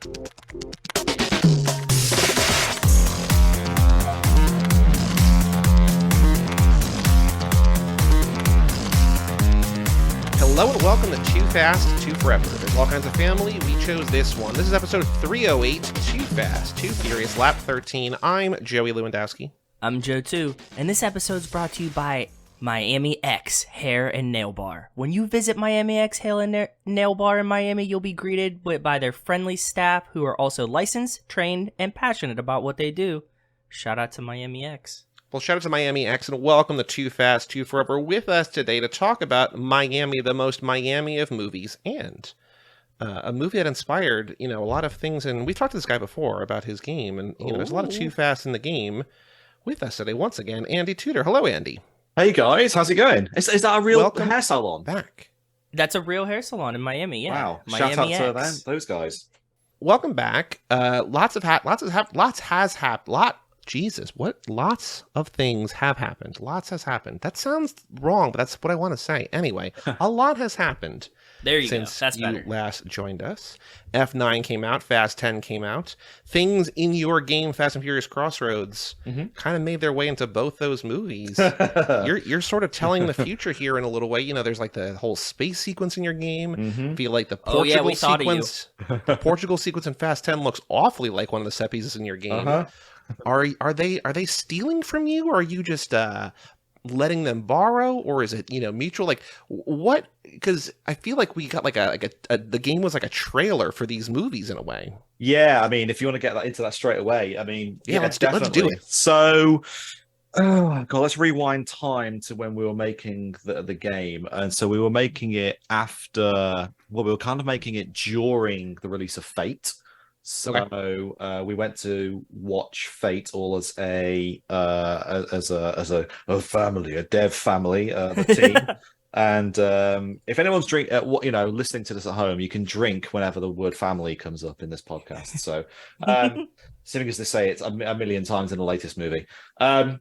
Hello and welcome to Too Fast, Too Forever. There's all kinds of family. We chose this one. This is episode 308, Too Fast, Too Furious, Lap 13. I'm Joey Lewandowski. I'm Joe too, and this episode's brought to you by Miami X Hair and Nail Bar. When you visit Miami X Hair and Nail Bar in Miami, you'll be greeted by their friendly staff who are also licensed, trained, and passionate about what they do. Shout out to Miami X. Well, shout out to Miami X and welcome to Too Fast, Too Forever with us today to talk about Miami, the most Miami of movies, and a movie that inspired, a lot of things. And we've talked to this guy before about his game, and there's a lot of Too Fast in the game. With us today, once again, Andy Tudor. Hello, Andy. Hey guys, how's it going? Is that a real hair salon? Back. That's a real hair salon in Miami. Yeah. Wow! Miami Shout out X. to them, those guys. Welcome back. Lots of things have happened. Lots has happened. That sounds wrong, but that's what I want to say. Anyway, a lot has happened. There you since go. That's you better. last joined us. F9 came out. Fast 10 came out. Things in your game, Fast and Furious Crossroads, kind of made their way into both those movies. You're sort of telling the future here in a little way. There's like the whole space sequence in your game. I feel like the Portugal sequence. The Portugal sequence in Fast 10 looks awfully like one of the set pieces in your game. Are they stealing from you, or are you just letting them borrow, or is it mutual? Like what? Because I feel like we got the game was like a trailer for these movies in a way. Yeah, I mean, if you want to get into that straight away, let's do it. So, oh god, let's rewind time to when we were making the game, and so we were making it after. Well, we were kind of making it during the release of Fate. So we went to watch Fate all as a family, a dev family, the team. And if anyone's listening to this at home, you can drink whenever the word family comes up in this podcast. So, assuming as they say it's a million times in the latest movie.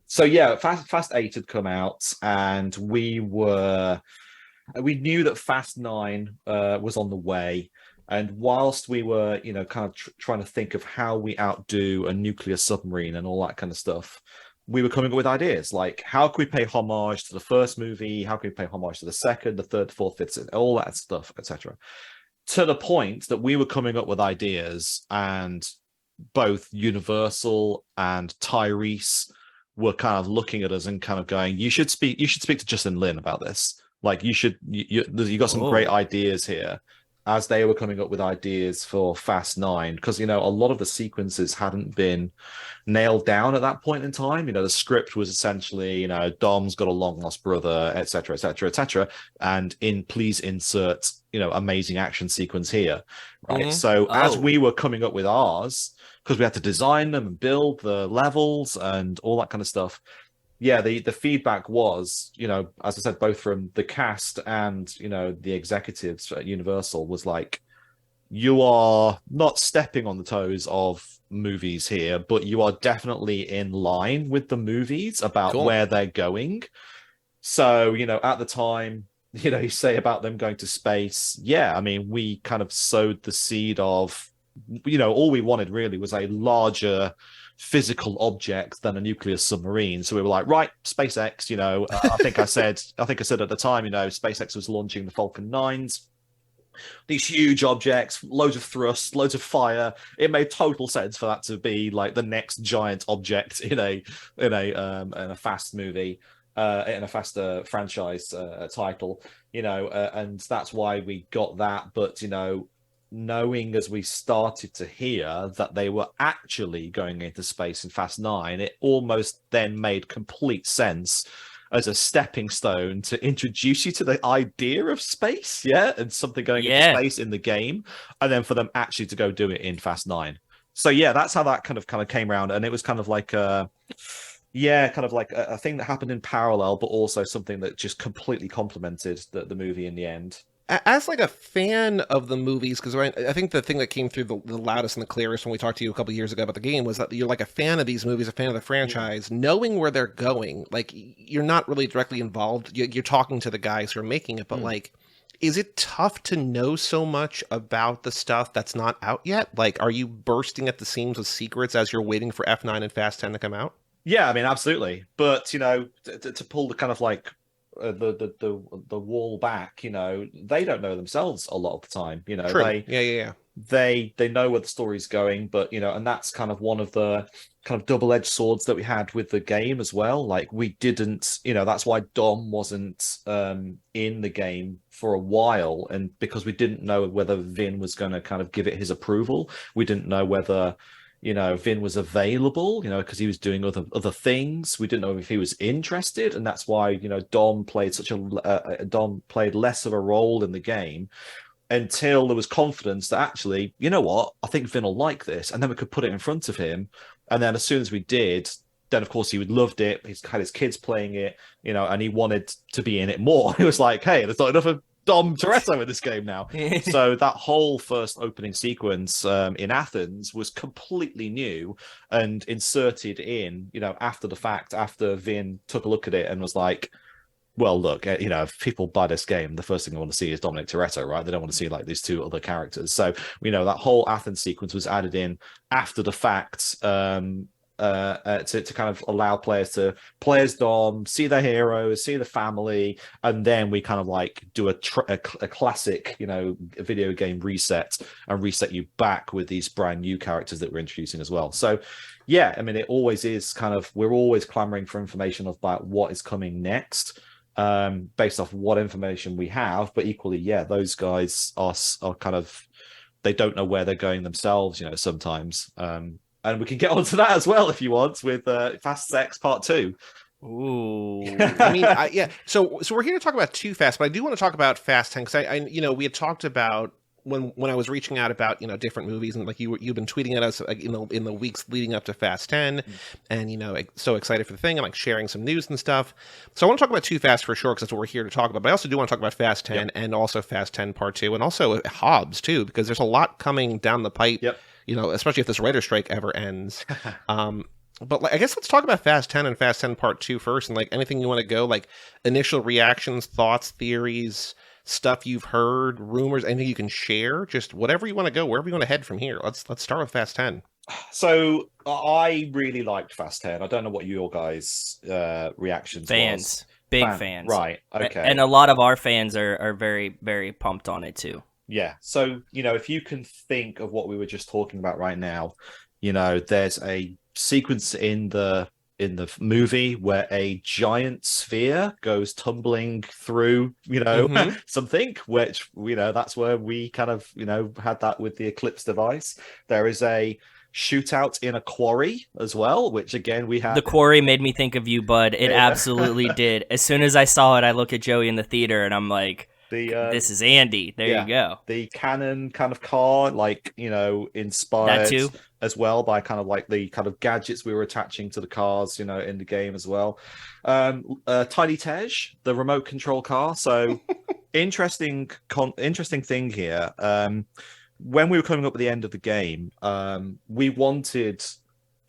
So yeah, Fast 8 had come out, and we knew that Fast 9 was on the way. And whilst we were, kind of trying to think of how we outdo a nuclear submarine and all that kind of stuff, we were coming up with ideas like, how can we pay homage to the first movie? How can we pay homage to the second, the third, fourth, fifth, all that stuff, etc. To the point that we were coming up with ideas, and both Universal and Tyrese were kind of looking at us and kind of going, you should speak to Justin Lin about this. Like, you got some great ideas here. As they were coming up with ideas for Fast 9, because, a lot of the sequences hadn't been nailed down at that point in time. The script was essentially, Dom's got a long-lost brother, etc., etc., etc., and please insert, amazing action sequence here, right? So as we were coming up with ours, because we had to design them and build the levels and all that kind of stuff, yeah, the feedback was, as I said, both from the cast and, the executives at Universal was like, you are not stepping on the toes of movies here, but you are definitely in line with the movies about where they're going. So, at the time, you say about them going to space. Yeah, I mean, we kind of sowed the seed of, all we wanted really was a larger physical object than a nuclear submarine. So we were like, right, SpaceX, I think I said at the time, SpaceX was launching the Falcon 9s, these huge objects, loads of thrust, loads of fire. It made total sense for that to be like the next giant object in a Fast movie, in a faster franchise title, and that's why we got that. But knowing as we started to hear that they were actually going into space in Fast 9, it almost then made complete sense as a stepping stone to introduce you to the idea of space, and something going into space in the game, and then for them actually to go do it in Fast 9. So yeah, that's how that kind of came around, and it was kind of like a thing that happened in parallel, but also something that just completely complemented the movie in the end. As like a fan of the movies, because I think the thing that came through the loudest and the clearest when we talked to you a couple of years ago about the game was that you're like a fan of these movies, a fan of the franchise, knowing where they're going. Like, you're not really directly involved. You're talking to the guys who are making it, but like, Is it tough to know so much about the stuff that's not out yet? Like, are you bursting at the seams with secrets as you're waiting for F9 and Fast 10 to come out? Yeah, I mean, absolutely. But to pull the kind of like the wall back, they don't know themselves a lot of the time. True. Yeah. They know where the story's going, but and that's kind of one of the kind of double-edged swords that we had with the game as well. Like we didn't, that's why Dom wasn't in the game for a while, and because we didn't know whether Vin was going to kind of give it his approval. We didn't know whether Vin was available, because he was doing other things. We didn't know if he was interested, and that's why Dom played Dom played less of a role in the game until there was confidence that actually, you know what, I think Vin will like this, and then we could put it in front of him. And then as soon as we did, then of course he loved it. He's had his kids playing it, and he wanted to be in it more. He was like, hey, there's not enough of Dom Toretto in this game now. So that whole first opening sequence in Athens was completely new and inserted in, after the fact, after Vin took a look at it and was like, well, look, if people buy this game, the first thing they want to see is Dominic Toretto, right? They don't want to see like these two other characters. So, that whole Athens sequence was added in after the fact, to kind of allow players to play as Dom, see their heroes, see the family, and then we kind of like do a classic, video game reset and reset you back with these brand new characters that we're introducing as well. So, yeah, I mean, it always is kind of, we're always clamoring for information about what is coming next, based off what information we have. But equally, yeah, those guys are kind of, they don't know where they're going themselves, sometimes. And we can get onto that as well if you want with Fast X Part 2. Ooh, I mean, yeah. So we're here to talk about Too Fast, but I do want to talk about Fast 10 because I we had talked about when I was reaching out about different movies, and like you've been tweeting at us in the weeks leading up to Fast 10, and so excited for the thing and like sharing some news and stuff. So I want to talk about Too Fast for sure because that's what we're here to talk about. But I also do want to talk about Fast 10 and also Fast 10 Part 2 and also Hobbs too, because there's a lot coming down the pipe. Yep. Especially if this writer strike ever ends. But I guess let's talk about Fast 10 and Fast 10 Part 2 first, and like anything you want to go, like initial reactions, thoughts, theories, stuff you've heard, rumors, anything you can share, just whatever you want to go, wherever you want to head from here. Let's start with Fast 10. So I really liked Fast 10. I don't know what your guys' reactions fans, was. Big fans, right? Okay, and a lot of our fans are very, very pumped on it too. Yeah. So, if you can think of what we were just talking about right now, there's a sequence in the movie where a giant sphere goes tumbling through, something, which, that's where we kind of, had that with the Eclipse device. There is a shootout in a quarry as well, which again, we had. The quarry made me think of you, bud. It absolutely did. As soon as I saw it, I look at Joey in the theater and I'm like, this is Andy. There you go. The cannon kind of car, like, inspired that too as well by kind of like the kind of gadgets we were attaching to the cars, in the game as well. Tiny Tej, the remote control car. So interesting thing here. When we were coming up at the end of the game, we wanted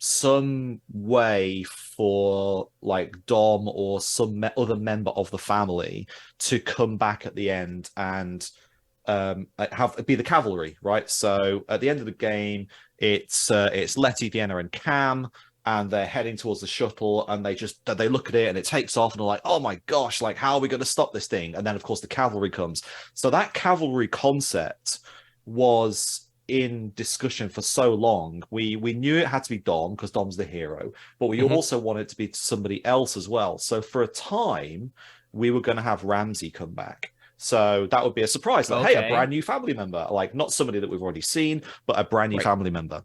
some way for like Dom or some other member of the family to come back at the end and be the cavalry, right? So at the end of the game, it's Letty, Vienna, and Cam, and they're heading towards the shuttle, and they look at it and it takes off, and they're like, oh my gosh, like how are we going to stop this thing? And then of course the cavalry comes. So that cavalry concept was in discussion for so long. We knew it had to be Dom because Dom's the hero, but we also wanted it to be somebody else as well. So for a time, we were going to have Ramsey come back. So that would be a surprise. Like, hey, a brand new family member, like not somebody that we've already seen, but a brand new family member.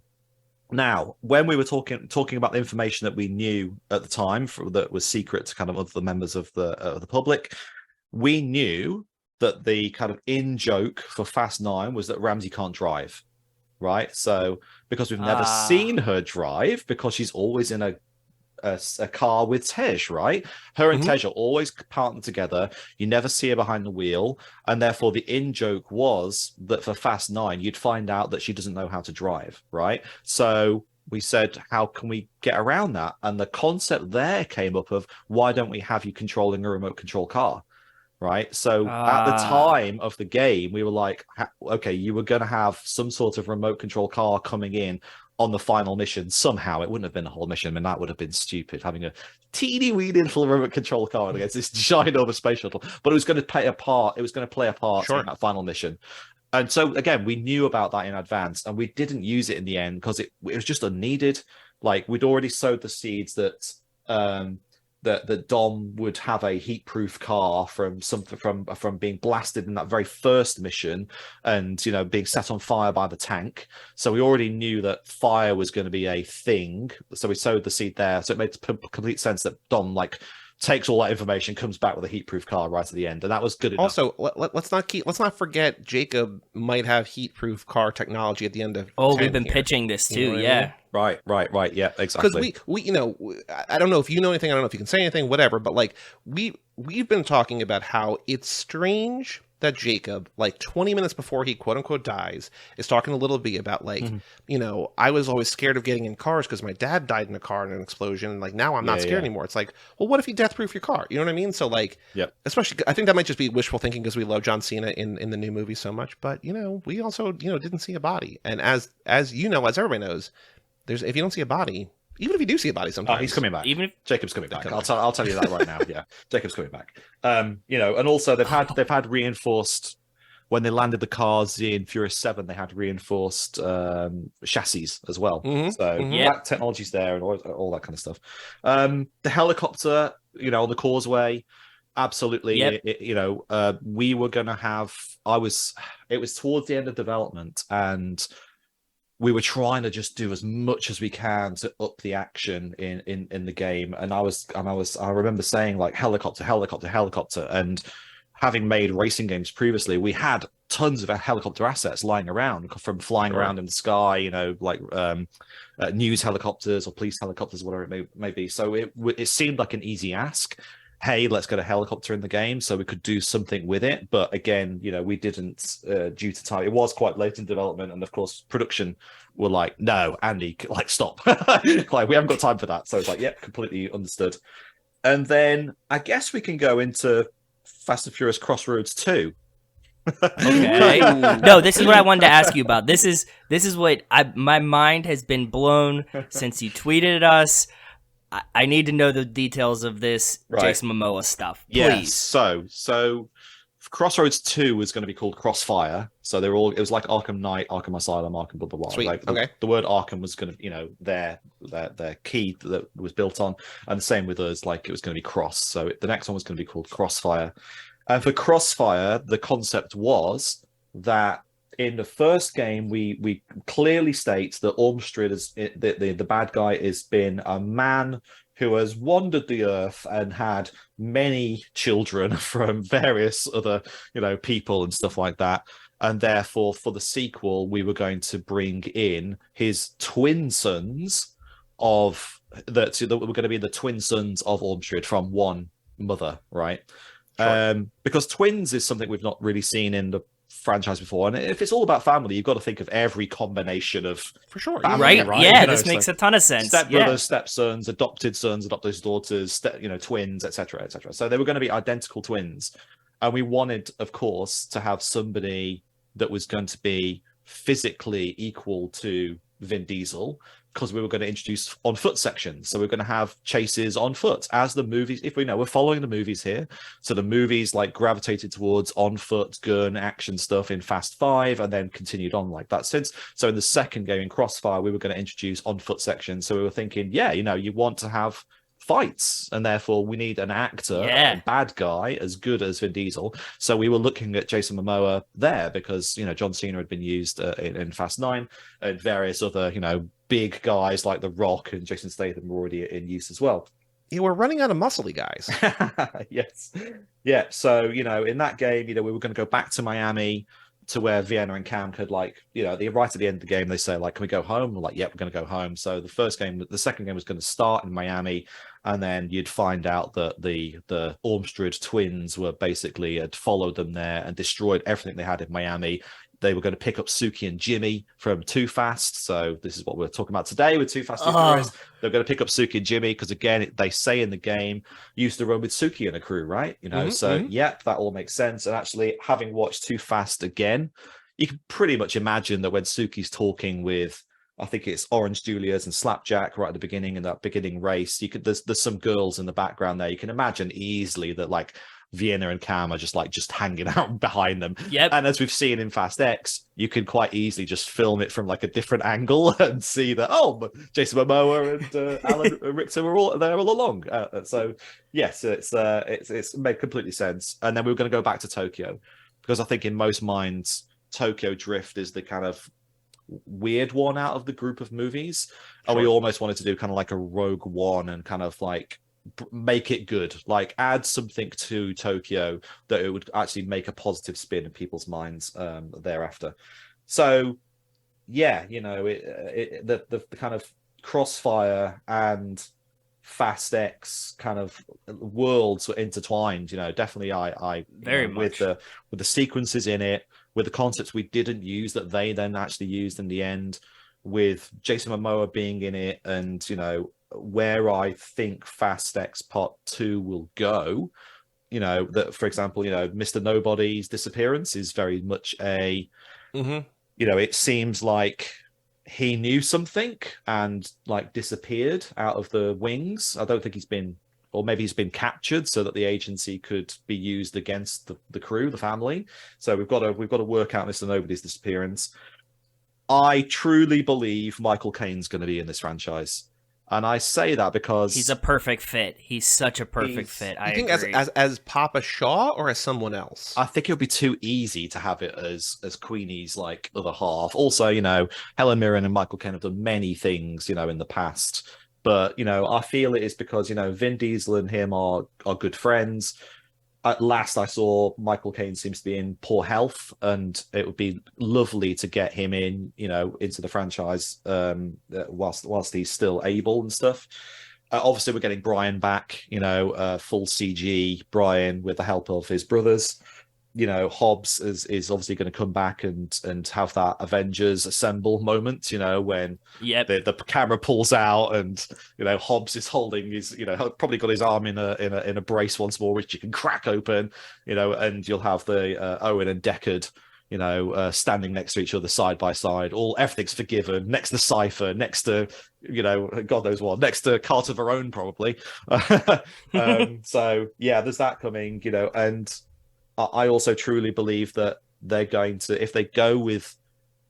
Now, when we were talking about the information that we knew at the time that was secret to kind of other members of the public, we knew that the kind of in joke for Fast 9 was that Ramsey can't drive. Right, so because we've never seen her drive, because she's always in a car with Tej, right? Her and Tej are always partnered together. You never see her behind the wheel, and therefore the in joke was that for Fast 9, you'd find out that she doesn't know how to drive, right? So we said, how can we get around that? And the concept there came up of, why don't we have you controlling a remote control car? right? So at the time of the game, we were like, okay, you were going to have some sort of remote control car coming in on the final mission somehow. It wouldn't have been a whole mission. I mean, that would have been stupid, having a teeny weeny little remote control car against this giant over space shuttle. But it was going to play a part. It was going to play a part in that final mission. And so again, we knew about that in advance, and we didn't use it in the end because it was just unneeded. Like, we'd already sowed the seeds that that Dom would have a heat-proof car from being blasted in that very first mission, and, you know, being set on fire by the tank. So we already knew that fire was going to be a thing. So we sowed the seed there. So it made complete sense that Dom, like, takes all that information, comes back with a heat-proof car right at the end, and that was good enough. Also, let's not forget Jacob might have heat-proof car technology at the end of. Oh, we've been pitching this too, you know yeah. I mean? Right, yeah, exactly. Because we, you know, I don't know if you know anything, I don't know if you can say anything, whatever, but like we've been talking about how it's strange that Jacob, like 20 minutes before he quote unquote dies, is talking to Little B about like, you know, I was always scared of getting in cars because my dad died in a car in an explosion, and like now I'm not scared anymore. It's like, well, what if you death-proof your car? You know what I mean? So like, especially, I think that might just be wishful thinking because we love John Cena in the new movie so much, but you know, we also, you know, didn't see a body, and as you know, as everybody knows, if you don't see a body, even if you do see a body sometimes, he's coming back. Even if Jacob's coming back, I'll tell you that right now. Yeah, Jacob's coming back. You know, and also they've had reinforced. When they landed the cars in Furious 7, they had reinforced chassis as well. So that technology's there, and all that kind of stuff. The helicopter, you know, on the causeway, absolutely. You know, we were going to have. It was towards the end of development, and we were trying to just do as much as we can to up the action in the game. And I remember saying, like, helicopter, and having made racing games previously, we had tons of helicopter assets lying around, from flying around in the sky, you know, like news helicopters or police helicopters, whatever it may be. So it seemed like an easy ask. Hey, let's get a helicopter in the game so we could do something with it. But again, you know, we didn't due to time. It was quite late in development, and of course, production were like, "No, Andy, like, stop! Like, we haven't got time for that." So it's like, "Yep, completely understood." And then I guess we can go into Fast and Furious Crossroads 2. Okay. No, this is what I wanted to ask you about. This is what my mind has been blown since you tweeted at us. I need to know the details of this Jason Momoa stuff, please. Yes. So Crossroads 2 was going to be called Crossfire. So it was like Arkham Knight, Arkham Asylum, Arkham blah blah blah. Sweet. Like okay. The word Arkham was going to, you know, their key that was built on, and the same with us. Like, it was going to be Cross. So the next one was going to be called Crossfire. And for Crossfire, the concept was that in the first game, we clearly state that Ormstrad is the bad guy has been a man who has wandered the earth and had many children from various other, you know, people and stuff like that. And therefore, for the sequel, we were going to bring in his twin sons were going to be the twin sons of Ormstrad from one mother, right? Sure. Because twins is something we've not really seen in the franchise before, and if it's all about family, you've got to think of every combination of for sure right? family, Yeah, you know, this makes a ton of sense. Stepbrothers, stepsons, adopted daughters, you know, twins, etc. So they were going to be identical twins, and we wanted, of course, to have somebody that was going to be physically equal to Vin Diesel, because we were going to introduce on foot sections. So we're going to have chases on foot as the movies, if we know, we're following the movies here. So the movies like gravitated towards on foot gun action stuff in Fast 5, and then continued on like that since. So in the second game in Crossfire, we were going to introduce on foot sections. So we were thinking, yeah, you know, you want to have fights, and therefore we need an actor, a bad guy as good as Vin Diesel. So we were looking at Jason Momoa there because, you know, John Cena had been used in Fast 9, and various other, you know, big guys like The Rock and Jason Statham were already in use as well. Yeah, we're running out of muscly guys. Yes. Yeah. So, you know, in that game, you know, we were going to go back to Miami, to where Vienna and Cam could, like, you know, right at the end of the game, they say, like, can we go home? We're like, yep, we're going to go home. So the second game was going to start in Miami, and then you'd find out that the Ormstrad twins were basically had followed them there and destroyed everything they had in Miami. they were going to pick up Suki and Jimmy from Too Fast. So this is what we're talking about today with Too Fast, Too Furious. They're going to pick up Suki and Jimmy because, again, they say in the game, used to run with Suki and a crew, right? You know, yeah, that all makes sense. And actually, having watched Too Fast again, you can pretty much imagine that when Suki's talking with, I think it's Orange Julius and Slapjack right at the beginning in that beginning race, there's some girls in the background there. You can imagine easily that like Vienna and Cam are just hanging out behind them. Yep. And as we've seen in Fast X, you can quite easily just film it from like a different angle and see that, oh, Jason Momoa and Alan Richter were all there all along. So yes, it's made completely sense. And then we were going to go back to Tokyo because I think in most minds, Tokyo Drift is the kind of weird one out of the group of movies. And we almost wanted to do kind of like a Rogue One and kind of like make it good, like add something to Tokyo that it would actually make a positive spin in people's minds thereafter. So yeah, you know, the kind of Crossfire and Fast X kind of worlds were intertwined. You know, definitely I very much with the sequences in it, with the concepts we didn't use that they then actually used in the end, with Jason Momoa being in it, and you know where I think Fast X Part 2 will go. You know, that for example, you know, Mr. Nobody's disappearance is very much a you know, it seems like he knew something and like disappeared out of the wings. I don't think he's been, or maybe he's been captured so that the agency could be used against the crew, the family. So we've got to work out Mr. Nobody's disappearance. I truly believe Michael Caine's going to be in this franchise. And I say that because he's a perfect fit. He's such a perfect fit. I think agree. As Papa Shaw or as someone else? I think it would be too easy to have it as Queenie's like other half. Also, you know, Helen Mirren and Michael Caine have done many things, you know, in the past. But, you know, I feel it is because, you know, Vin Diesel and him are good friends. At last I saw Michael Caine seems to be in poor health, and it would be lovely to get him in, you know, into the franchise whilst he's still able and stuff. Obviously, we're getting Brian back, you know, full CG Brian with the help of his brothers. You know, Hobbs is obviously going to come back and have that Avengers Assemble moment, you know, when the camera pulls out and, you know, Hobbs is holding his, you know, probably got his arm in a brace once more, which you can crack open, you know, and you'll have the Owen and Deckard, you know, standing next to each other side by side. Everything's forgiven. Next to Cypher, next to, you know, God knows what, next to Carter Verone probably. So yeah, there's that coming, you know, and I also truly believe that they're going to, if they go with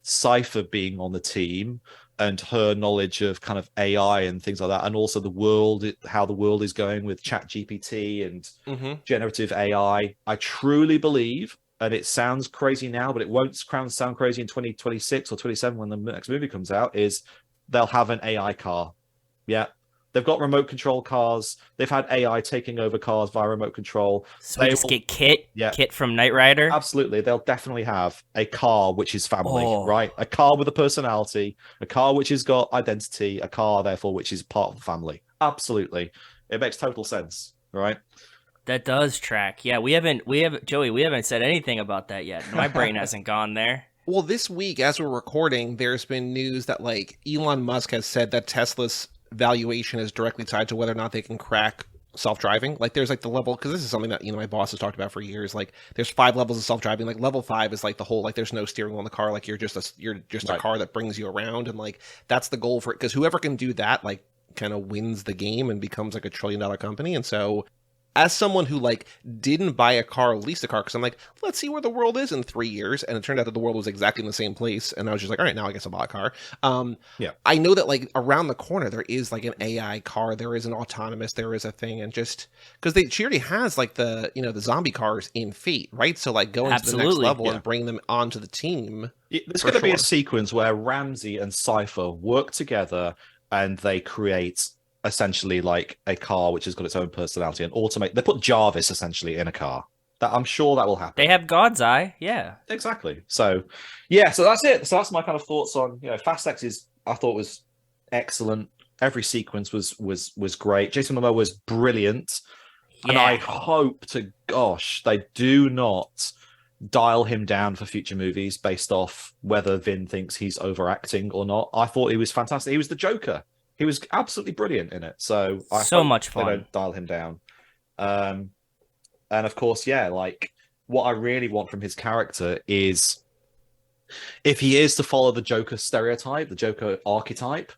Cypher being on the team and her knowledge of kind of AI and things like that, and also the world, how the world is going with ChatGPT and generative AI, I truly believe, and it sounds crazy now, but it won't sound crazy in 2026 or 27 when the next movie comes out, is they'll have an AI car. Yeah. They've got remote control cars. They've had AI taking over cars via remote control. So we just get Kit from Knight Rider? Absolutely. They'll definitely have a car which is family, right? A car with a personality, a car which has got identity, a car, therefore, which is part of the family. Absolutely. It makes total sense, right? That does track. Yeah, we haven't said anything about that yet. My brain hasn't gone there. Well, this week, as we're recording, there's been news that, like, Elon Musk has said that Tesla's valuation is directly tied to whether or not they can crack self-driving. Like there's like the level, because this is something that, you know, my boss has talked about for years, like there's 5 levels of self-driving. Like level 5 is like the whole, like there's no steering wheel in the car, like you're just a car that brings you around, and like that's the goal for it, because whoever can do that like kind of wins the game and becomes like $1 trillion company. And so as someone who like didn't buy a car or lease a car, because I'm like, let's see where the world is in 3 years, and it turned out that the world was exactly in the same place, and I was just like, all right, now I guess I'll buy a car. I know that like around the corner there is like an AI car, there is an autonomous, there is a thing, and just because she already has like the, you know, the zombie cars in Fate, right? So like going to the next level and bring them onto the team. There's going to be a sequence where Ramsey and Cypher work together and they create essentially like a car which has got its own personality and automate. They put Jarvis essentially in a car. That I'm sure that will happen. They have God's Eye, yeah, exactly. So yeah, so that's it. So that's my kind of thoughts on, you know, Fast X I thought was excellent. Every sequence was great. Jason Momoa was brilliant, and I hope to gosh they do not dial him down for future movies based off whether Vin thinks he's overacting or not. I thought he was fantastic. He was the Joker. He was absolutely brilliant in it. So I hope much they fun. don't dial him down. And of course, yeah, like what I really want from his character is if he is to follow the Joker stereotype, the Joker archetype,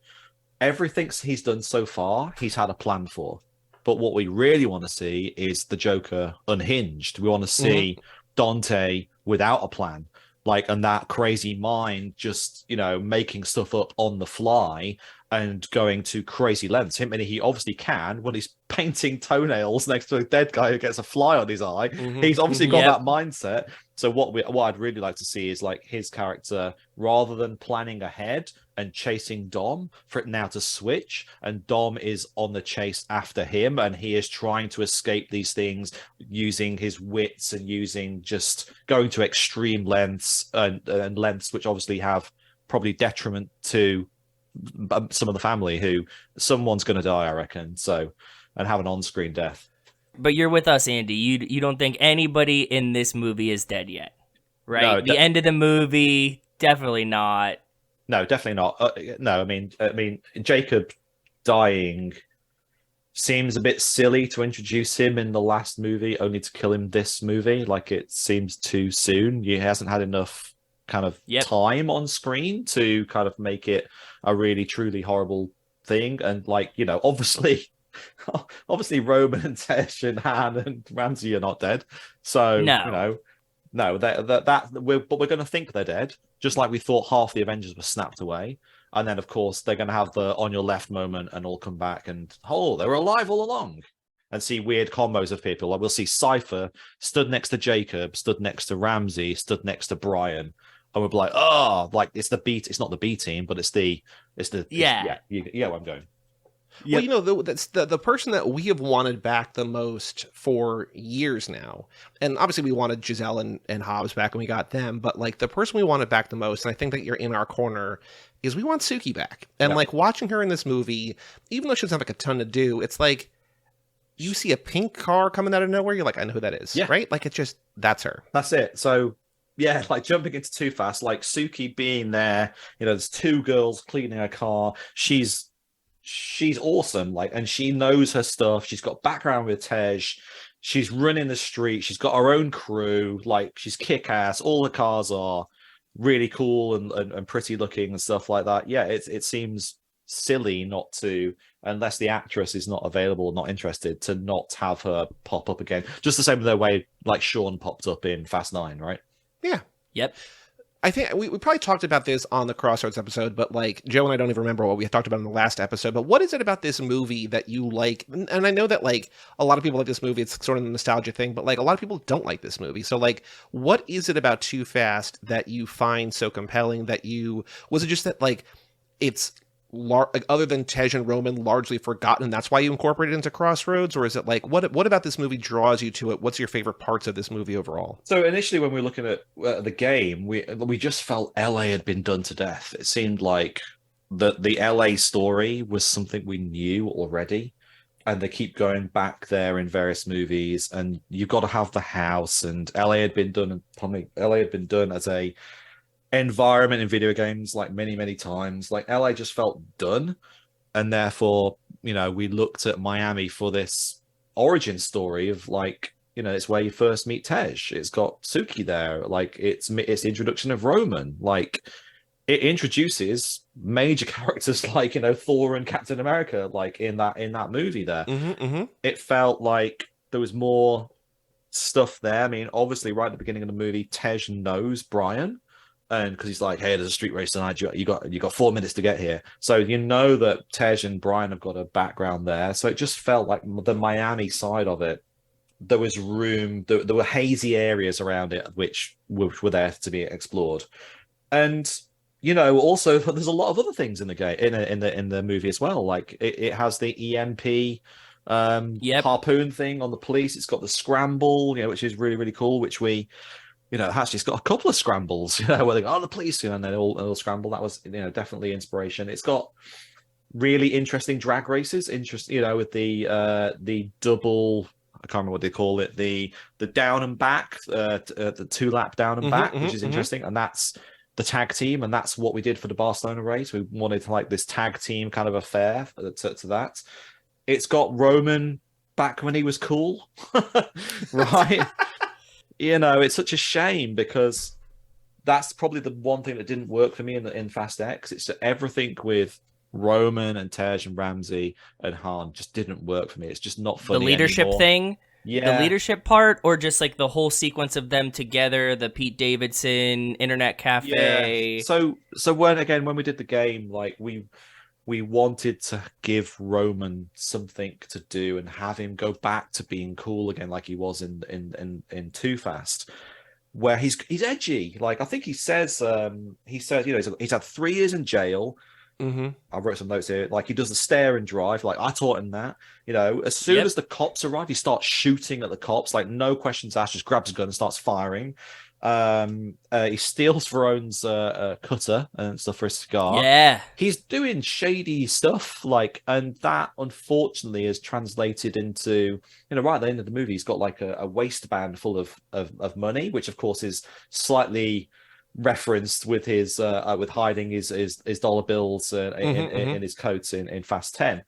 everything he's done so far, he's had a plan for. But what we really want to see is the Joker unhinged. We want to see Dante without a plan, like, and that crazy mind just, you know, making stuff up on the fly and going to crazy lengths. Him, and he obviously can when he's painting toenails next to a dead guy who gets a fly on his eye. He's obviously got that mindset. So what I'd really like to see is like his character, rather than planning ahead and chasing Dom, for it now to switch, and Dom is on the chase after him, and he is trying to escape these things using his wits and using just going to extreme lengths and lengths which obviously have probably detriment to some of the family, who someone's going to die, I reckon, so, and have an on-screen death. But you're with us, Andy. You don't think anybody in this movie is dead yet, right? No, the end of the movie, definitely not. No, definitely not. No, I mean, Jacob dying seems a bit silly to introduce him in the last movie, only to kill him this movie. Like, it seems too soon. He hasn't had enough kind of time on screen to kind of make it a really, truly horrible thing. And, like, you know, obviously Roman and Tej and Han and Ramsey are not dead. So, you know, no, but we're going to think they're dead, just like we thought half the Avengers were snapped away. And then, of course, they're going to have the on your left moment and all come back and, oh, they were alive all along. And see weird combos of people. Like, we'll see Cypher stood next to Jacob, stood next to Ramsey, stood next to Brian. And we'll be like, oh, like it's not the B team, but you get where I'm going. Yep. Well, you know, that's the person that we have wanted back the most for years now. And obviously we wanted Giselle and Hobbs back and we got them. But like the person we wanted back the most, and I think that you're in our corner, is we want Suki back. And like watching her in this movie, even though she doesn't have like a ton to do, it's like you see a pink car coming out of nowhere. You're like, I know who that is. Yeah. Right? Like it's just, that's her. That's it. So yeah, like jumping into Too Fast, like Suki being there, you know, there's two girls cleaning a car. She's awesome, like, and she knows her stuff. She's got background with Tej. She's running the street. She's got her own crew. Like, she's kick-ass. All the cars are really cool and pretty looking and stuff like that. Yeah, it seems silly not to, unless the actress is not available, not interested, to not have her pop up again. Just the same way like Sean popped up in Fast 9, right? Yeah. Yep. I think we probably talked about this on the Crossroads episode, but like Joe and I don't even remember what we talked about in the last episode, but what is it about this movie that you like? And I know that like a lot of people like this movie, it's sort of a nostalgia thing, but like a lot of people don't like this movie. So like, what is it about Too Fast that you find so compelling was it just that like it's like, other than Tej and Roman, largely forgotten, and that's why you incorporated it into Crossroads? Or is it like, what about this movie draws you to it? What's your favorite parts of this movie overall? So initially when we were looking at the game, we just felt LA had been done to death. It seemed like the LA story was something we knew already, and they keep going back there in various movies, and you've got to have the house, and LA had been done as a environment in video games like many times. Like, LA just felt done, and therefore, you know, we looked at Miami for this origin story of, like, you know, it's where you first meet Tej. It's got Suki there. Like, it's the introduction of Roman. Like, it introduces major characters like, you know, Thor and Captain America, like in that movie there. It felt like there was more stuff there. I mean, obviously right at the beginning of the movie, Tej knows Brian, and because he's like, hey, there's a street race tonight, you got 4 minutes to get here. So you know that Tej and Brian have got a background there. So it just felt like the Miami side of it, there was room, there were hazy areas around it which were there to be explored. And, you know, also there's a lot of other things in the game, in the movie as well. Like it has the EMP harpoon thing on the police. It's got the scramble, you know, which is really, really cool, which we, you know, actually it's got a couple of scrambles, you know, where they go, oh, the police, you know, and then all scramble. That was, you know, definitely inspiration. It's got really interesting drag races, you know, with the double, I can't remember what they call it, the down and back, the 2-lap down and back, which is interesting. And that's the tag team, and that's what we did for the Barcelona race. We wanted to like this tag team kind of affair to that. It's got Roman back when he was cool, right? It's such a shame because that's probably the one thing that didn't work for me in Fast X. It's that everything with Roman and Tej and Ramsey and Han just didn't work for me. It's just not funny. The leadership anymore. thing. Yeah. The leadership part, or just like the whole sequence of them together, the Pete Davidson internet cafe. Yeah. So when we did the game, like we wanted to give Roman something to do and have him go back to being cool again, like he was in Too Fast, where he's edgy. Like I think he says he's had 3 years in jail. I wrote some notes here. Like he does the stare and drive. Like I taught him that. As soon as the cops arrive, he starts shooting at the cops. Like no questions asked. Just grabs his gun and starts firing. He steals Verone's cutter and stuff for his cigar. Yeah, he's doing shady stuff. Like, and that unfortunately is translated into right at the end of the movie. He's got like a waistband full of money, which of course is slightly referenced with his with hiding his dollar bills in his coats in Fast 10,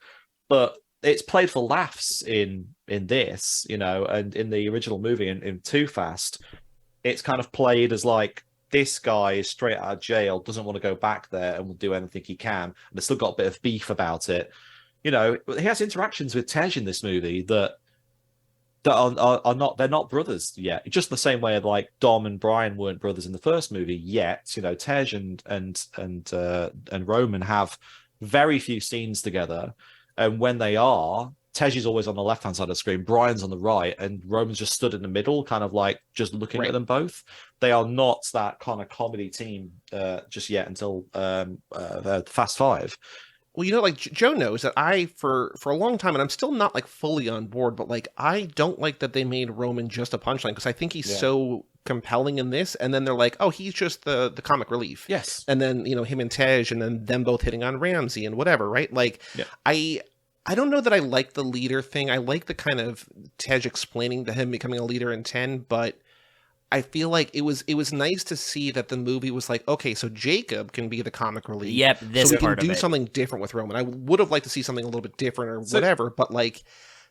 but it's played for laughs in this, and in the original movie in Too Fast, it's kind of played as like this guy is straight out of jail, doesn't want to go back there, and will do anything he can, and it's still got a bit of beef about it. He has interactions with Tej in this movie that are not, they're not brothers yet. Just the same way of like Dom and Brian weren't brothers in the first movie yet. Tej and Roman have very few scenes together, and when they are, Tej is always on the left hand side of the screen, Brian's on the right, and Roman's just stood in the middle, kind of like just looking at them both. They are not that kind of comedy team just yet until Fast 5. Well, like Joe knows that I, for a long time, and I'm still not like fully on board, but like I don't like that they made Roman just a punchline, because I think he's so compelling in this, and then they're like, oh, he's just the comic relief. Yes. And then, him and Tej, and then them both hitting on Ramsey and whatever, right? Like, I don't know that I like the leader thing. I like the kind of Tej explaining to him becoming a leader in 10, but I feel like it was nice to see that the movie was like, okay, so Jacob can be the comic relief. Yep, this so we part can do of it. something different with Roman. I would have liked to see something a little bit different or whatever, but like,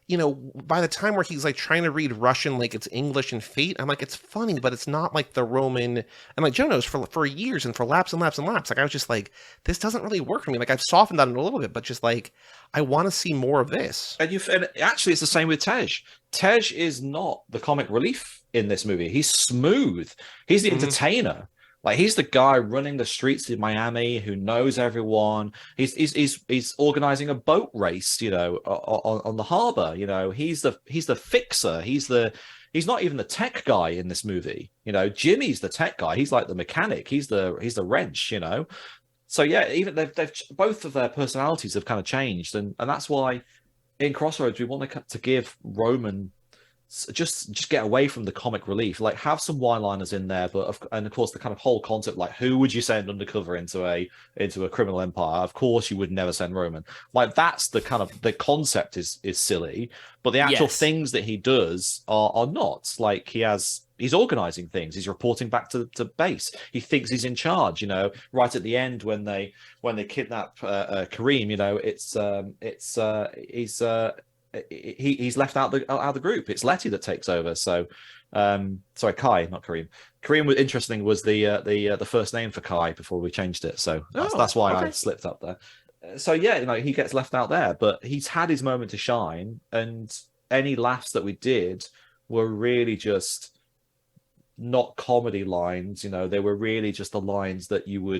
by the time where he's like trying to read Russian like it's English and Fate, I'm like, it's funny, but it's not like the Roman. And like Joe knows, for years and for laps and laps and laps, like I was just like, this doesn't really work for me. Like I've softened on it a little bit, but just like I want to see more of this. And actually, it's the same with Tej. Tej is not the comic relief in this movie. He's smooth. He's the entertainer. Like he's the guy running the streets of Miami who knows everyone. He's organizing a boat race, on the harbor. He's the fixer. He's not even the tech guy in this movie. Jimmy's the tech guy. He's like the mechanic. He's the wrench. So yeah, even they've both of their personalities have kind of changed, and that's why in Crossroads we want to give Roman just get away from the comic relief, like have some one-liners in there, and of course the kind of whole concept, like who would you send undercover into a criminal empire? Of course you would never send Roman. Like that's the kind of the concept is silly, but the actual things that he does are not. Like he's organizing things, he's reporting back to base, he thinks he's in charge. Right at the end when they kidnap Kareem, he's left out the group. It's Letty that takes over. So sorry, Kai, not Kareem. Kareem was interesting, was the first name for Kai before we changed it. So that's why I slipped up there. So yeah, he gets left out there, but he's had his moment to shine, and any laughs that we did were really just not comedy lines. They were really just the lines that you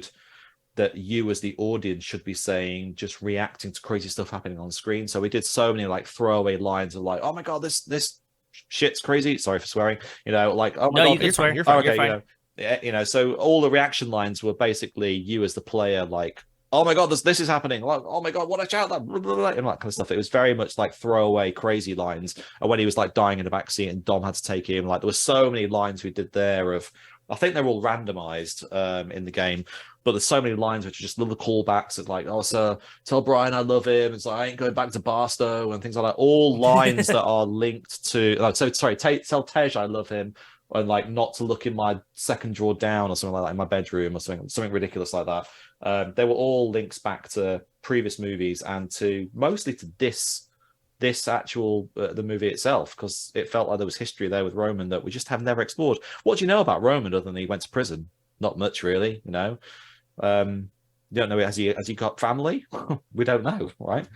as the audience should be saying, just reacting to crazy stuff happening on screen. So we did so many like throwaway lines of like, oh my god, this shit's crazy. Sorry for swearing. Like, oh my god, you can swear. You're fine. Okay, you're fine. So all the reaction lines were basically you as the player, like, oh my god, this is happening. Like, oh my god, watch out, and that kind of stuff. It was very much like throwaway crazy lines. And when he was like dying in the backseat and Dom had to take him, like there were so many lines we did there of, I think they're all randomized in the game, but there's so many lines which are just little callbacks. It's like, oh, sir, tell Brian I love him. It's like, I ain't going back to Barstow and things like that. All lines that are linked to, tell Tej I love him, and like not to look in my second drawer down or something like that in my bedroom or something ridiculous like that. They were all links back to previous movies and to mostly to this actual the movie itself, because it felt like there was history there with Roman that we just have never explored. What do you know about Roman other than he went to prison? Not much, really. You know, you don't know. Has he got family? We don't know, right?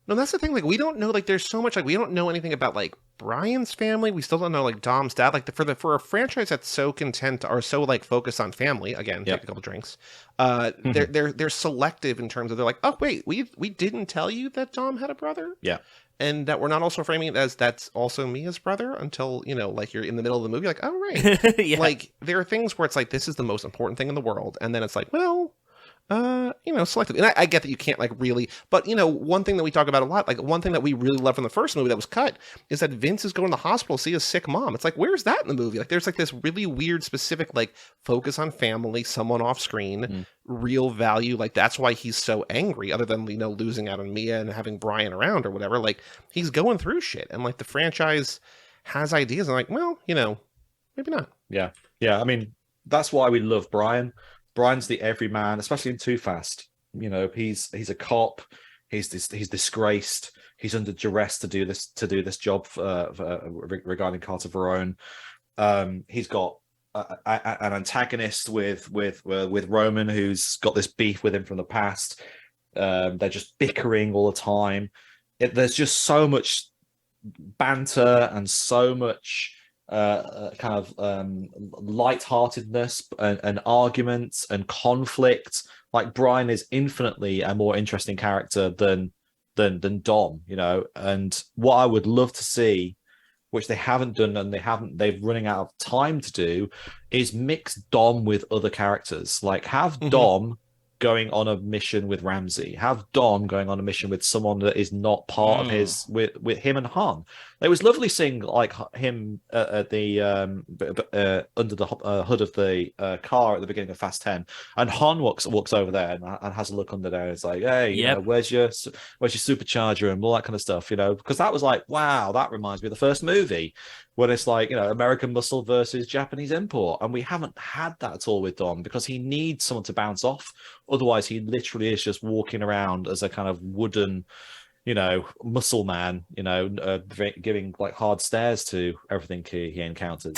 No, that's the thing. Like, we don't know. Like, there's so much. Like, we don't know anything about like Brian's family. We still don't know like Dom's dad. Like, for a franchise that's so content or so like focused on family. Again, take a couple drinks. They're selective in terms of they're like, oh wait, we didn't tell you that Dom had a brother. Yeah. And that we're not also framing it as that's also Mia's brother until, you know, like you're in the middle of the movie, like, oh, right. Yeah. Like, there are things where it's like, this is the most important thing in the world. And then it's like, well, you know, selective. And I get that you can't like really, but you know, one thing that we talk about a lot, like one thing that we really love from the first movie that was cut is that Vince is going to the hospital to see his sick mom. It's like, where's that in the movie? Like, there's like this really weird, specific, like focus on family, someone off screen, real value. Like, that's why he's so angry, other than, you know, losing out on Mia and having Brian around or whatever. Like, he's going through shit. And like the franchise has ideas and like, well, you know, maybe not. Yeah. Yeah. I mean, that's why we love Brian. Brian's the everyman, especially in Too Fast. You know, he's a cop. He's disgraced. He's under duress to do this job regarding Carter Verone. He's got an antagonist with Roman, who's got this beef with him from the past. They're just bickering all the time. There's just so much banter and so much kind of lightheartedness and arguments and conflict. Like, Brian is infinitely a more interesting character than Dom, you know. And what I would love to see, which they haven't done and they've running out of time to do, is mix Dom with other characters. Like, have Dom going on a mission with Ramsey, have Dom going on a mission with someone that is not part of his, with him and Han. It was lovely seeing like him at the under the hood of the car at the beginning of Fast 10, and Han walks over there and has a look under there. It's like, hey, you know, where's your supercharger and all that kind of stuff, you know, because that was like, wow, that reminds me of the first movie when it's like, you know, American muscle versus Japanese import, and we haven't had that at all with Dom because he needs someone to bounce off. Otherwise, he literally is just walking around as a kind of wooden, you know, muscle man, you know, giving like hard stares to everything he encounters.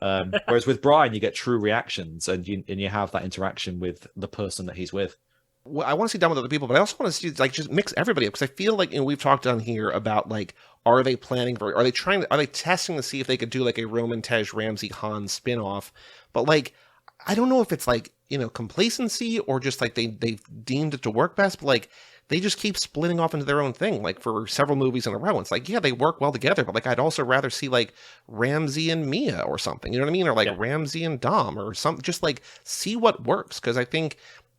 Whereas with Brian, you get true reactions and you have that interaction with the person that he's with. Well, I want to see Dom with other people, but I also want to see like just mix everybody up, because I feel like, you know, we've talked on here about like, are they testing to see if they could do like a Roman Tej Ramsey Han spinoff? But like, I don't know if it's like, you know, complacency or just like they've deemed it to work best, but like they just keep splitting off into their own thing, like for several movies in a row. It's like, yeah, they work well together, but like I'd also rather see like Ramsey and Mia or something, you know what I mean? Or like Ramsey and Dom or something, just like see what works. Because I think,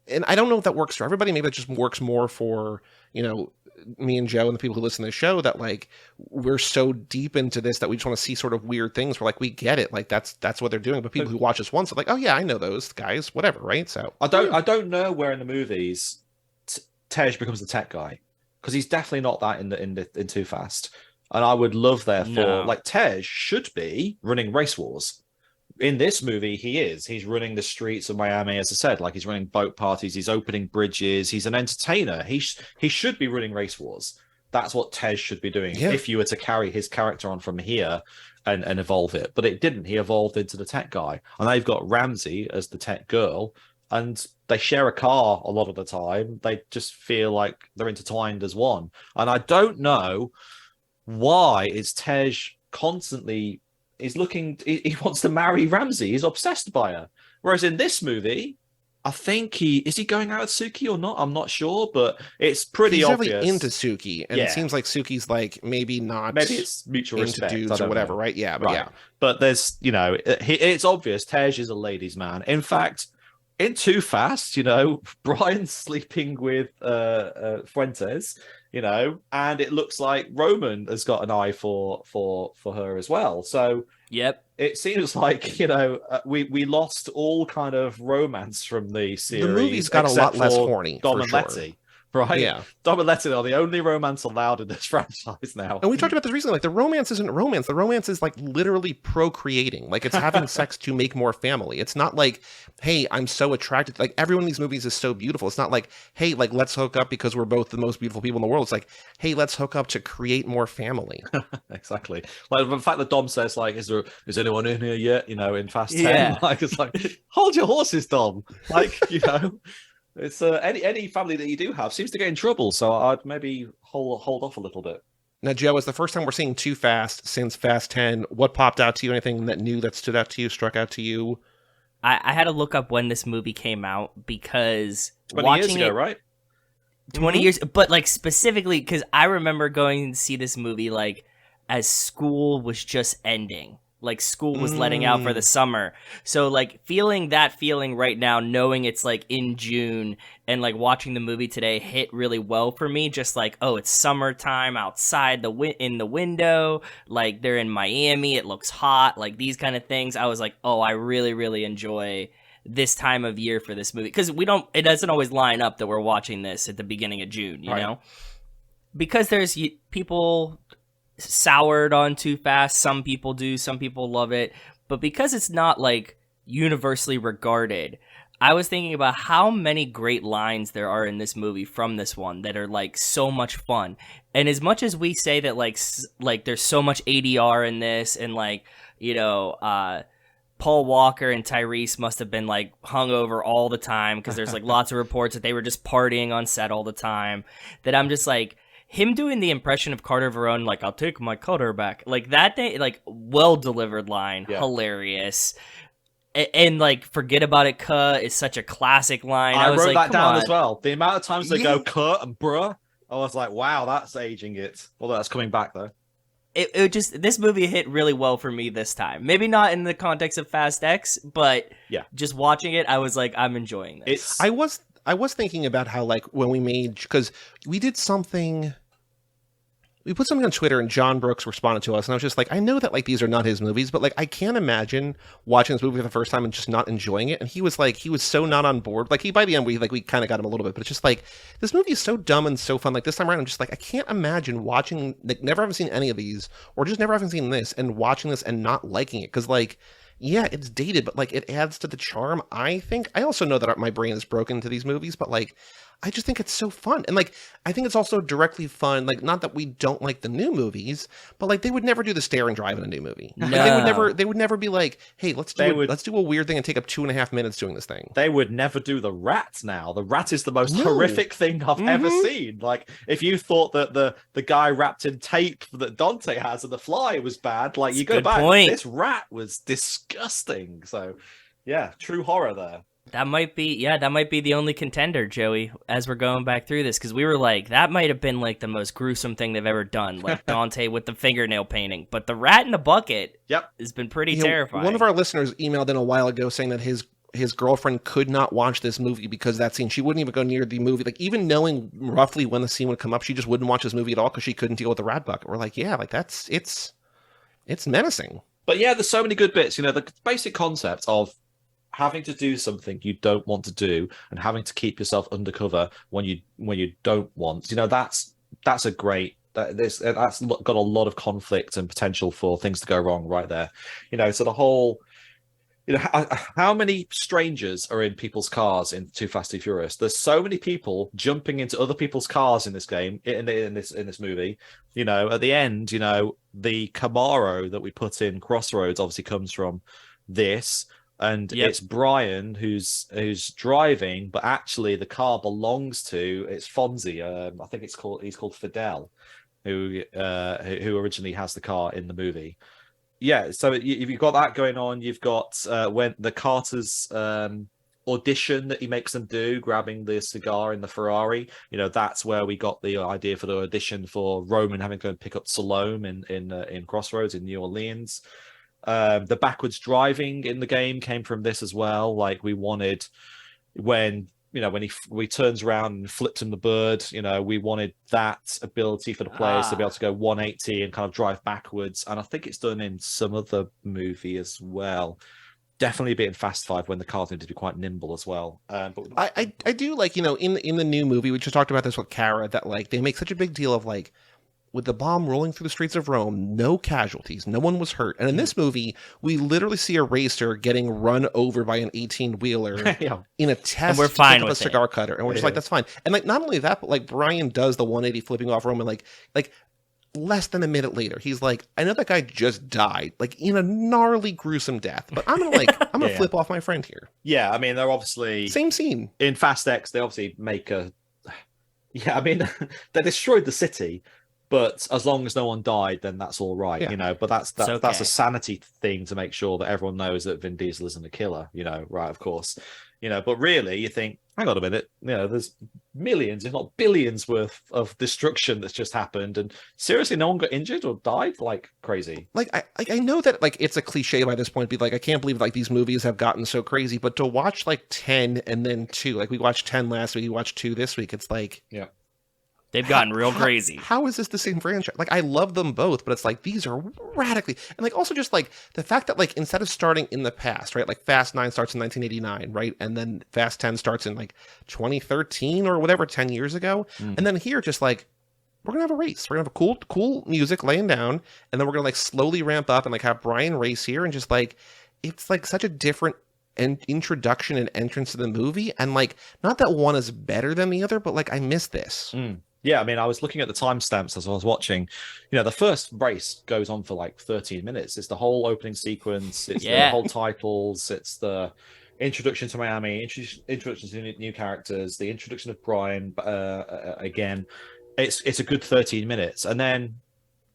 and I don't know if that works for everybody, maybe it just works more for, you know, me and Joe and the people who listen to the show, that like we're so deep into this that we just want to see sort of weird things. We're like, we get it, like that's what they're doing. But people who watch us once are like, oh yeah, I know those guys, whatever, right? So I don't know where in the movies Tej becomes the tech guy, because he's definitely not that in Too Fast. And I would love, therefore, like Tej should be running race wars. In this movie, he's running the streets of Miami, as I said, like he's running boat parties, he's opening bridges, he's an entertainer. He should be running race wars. That's what Tej should be doing. Yeah. If you were to carry his character on from here and evolve it, but it didn't. He evolved into the tech guy, and they've got Ramsey as the tech girl, and they share a car a lot of the time. They just feel like they're intertwined as one. And I don't know why is Tej constantly. He wants to marry Ramsey. He's obsessed by her. Whereas in this movie, I think is he going out with Suki or not? I'm not sure, but it's pretty obvious. He's really into Suki, and it seems like Suki's like maybe it's mutual into respect, dudes or whatever, right? Yeah, but right. But there's, you know, it's obvious Tej is a ladies' man. In fact, in Too Fast, Brian's sleeping with Fuentes, and it looks like Roman has got an eye for her as well. So yep, it seems like we lost all kind of romance from the series. The movie's got a lot less horny, Dom for and sure. Letty. Right? Yeah. Dom and Letty are the only romance allowed in this franchise now. And we talked about this recently. Like, the romance isn't romance. The romance is like literally procreating. Like, it's having sex to make more family. It's not like, hey, I'm so attracted. Like, everyone in these movies is so beautiful. It's not like, hey, like, let's hook up because we're both the most beautiful people in the world. It's like, hey, let's hook up to create more family. Exactly. Like the fact that Dom says, like, is anyone in here yet? In Fast 10. Yeah. Like, it's like, hold your horses, Dom. Like, it's any family that you do have seems to get in trouble, so I'd maybe hold off a little bit. Now, Joe, it's the first time we're seeing Too Fast since Fast 10. What popped out to you? Anything that new that stood out to you, struck out to you? I had to look up when this movie came out because 20 watching years ago, it, right? 20 years, but like specifically because I remember going to see this movie like as school was just ending. Like school was letting out for the summer. So like feeling that feeling right now, knowing it's like in June and like watching the movie today hit really well for me. Just like, oh, it's summertime outside in the window. Like they're in Miami. It looks hot. Like these kind of things. I was like, oh, I really, really enjoy this time of year for this movie. Because it doesn't always line up that we're watching this at the beginning of June, you know? Because there's people soured on Too Fast. Some people do, some people love it, but because it's not like universally regarded, I was thinking about how many great lines there are in this movie from this one that are like so much fun. And as much as we say that like there's so much ADR in this, and like Paul Walker and Tyrese must have been like hungover all the time because there's like lots of reports that they were just partying on set all the time, that I'm just like, him doing the impression of Carter Verone, like, I'll take my cutter back. Like, that thing, like, well-delivered line. Yeah. Hilarious. And, like, forget about it, cuh, is such a classic line. I was wrote like, that down on. as well. The amount of times they go, cuh and bruh, I was like, wow, that's aging it. Although that's coming back, though. It just, this movie hit really well for me this time. Maybe not in the context of Fast X, but just watching it, I was like, I'm enjoying this. I was thinking about how, like, when we made, because we did something... We put something on Twitter and John Brooks responded to us, and I was just like, I know that like these are not his movies, but like I can't imagine watching this movie for the first time and just not enjoying it. And he was so not on board. Like by the end we kind of got him a little bit, but it's just like this movie is so dumb and so fun. Like this time around, I'm just like, I can't imagine watching, like, never having seen any of these, or just never having seen this and watching this and not liking it. Because like, yeah, it's dated, but like it adds to the charm. I think I also know that my brain is broken to these movies, but like, I just think it's so fun. And like, I think it's also directly fun. Like, not that we don't like the new movies, but like they would never do the stare and drive in a new movie. No. Like, they would never be like, hey, let's do a weird thing and take up 2.5 minutes doing this thing. They would never do the rat now. The rat is the most horrific thing I've ever seen. Like, if you thought that the guy wrapped in tape that Dante has and the fly was bad, like, you go back, this rat was disgusting. So yeah, true horror there. That might be the only contender, Joey, as we're going back through this, because we were like, that might have been like the most gruesome thing they've ever done, like Dante with the fingernail painting. But the rat in the bucket has been pretty terrifying. One of our listeners emailed in a while ago saying that his girlfriend could not watch this movie because that scene, she wouldn't even go near the movie. Like, even knowing roughly when the scene would come up, she just wouldn't watch this movie at all because she couldn't deal with the rat bucket. We're like, yeah, like it's menacing. But yeah, there's so many good bits. The basic concept of having to do something you don't want to do and having to keep yourself undercover when you don't want. That's a great. That's got a lot of conflict and potential for things to go wrong right there. So the whole. How many strangers are in people's cars in Too Fast, Too Furious? There's so many people jumping into other people's cars in this game, in this movie. At the end, the Camaro that we put in Crossroads obviously comes from this, and it's Brian who's driving, but actually the car belongs to Fonzie. I think he's called Fidel, who originally has the car in the movie. Yeah, so you've got that going on. You've got when the Carter's audition that he makes them do, grabbing the cigar in the Ferrari. That's where we got the idea for the audition for Roman having to go and pick up Salome in Crossroads in New Orleans. The backwards driving in the game came from this as well. Like, we wanted when he turns around and flips him the bird, we wanted that ability for the players to be able to go 180 and kind of drive backwards. And I think it's done in some other movie as well. Definitely a bit in Fast 5 when the cars need to be quite nimble as well. But I do like, in the new movie, we just talked about this with Kara, that like they make such a big deal of like, with the bomb rolling through the streets of Rome, no casualties, no one was hurt. And in this movie, we literally see a racer getting run over by an 18-wheeler in a test and we're fine to pick up with a cigar cutter. And we're just like, that's fine. And like, not only that, but like Brian does the 180 flipping off Rome, and like less than a minute later, he's like, I know that guy just died, like in a gnarly, gruesome death, but I'm gonna flip off my friend here. Yeah, I mean, they're obviously same scene in Fast X. They obviously make I mean, they destroyed the city, but as long as no one died, then that's all right, But that's a sanity thing to make sure that everyone knows that Vin Diesel isn't a killer, right? Of course, But really, you think, hang on a minute, there's millions, if not billions, worth of destruction that's just happened, and seriously, no one got injured or died like crazy. Like I know that like it's a cliche by this point, be like, I can't believe like these movies have gotten so crazy, but to watch like 10 and then 2, like we watched 10 last week, we watched 2 this week, it's like, they've gotten real crazy. How is this the same franchise? Like, I love them both, but it's like, these are radically... And, like, also just, like, the fact that, like, instead of starting in the past, right? Like, Fast 9 starts in 1989, right? And then Fast 10 starts in, like, 2013 or whatever, 10 years ago. And then here, just, like, we're going to have a race. We're going to have a cool music laying down, and then we're going to, like, slowly ramp up and, like, have Brian race here, and just, like, it's, like, such a different introduction and entrance to the movie. And, like, not that one is better than the other, but, like, I miss this. Yeah, I mean, I was looking at the timestamps as I was watching. The first race goes on for like 13 minutes. It's the whole opening sequence. It's the whole titles. It's the introduction to Miami, introduction to new characters, the introduction of Brian again. It's a good 13 minutes. And then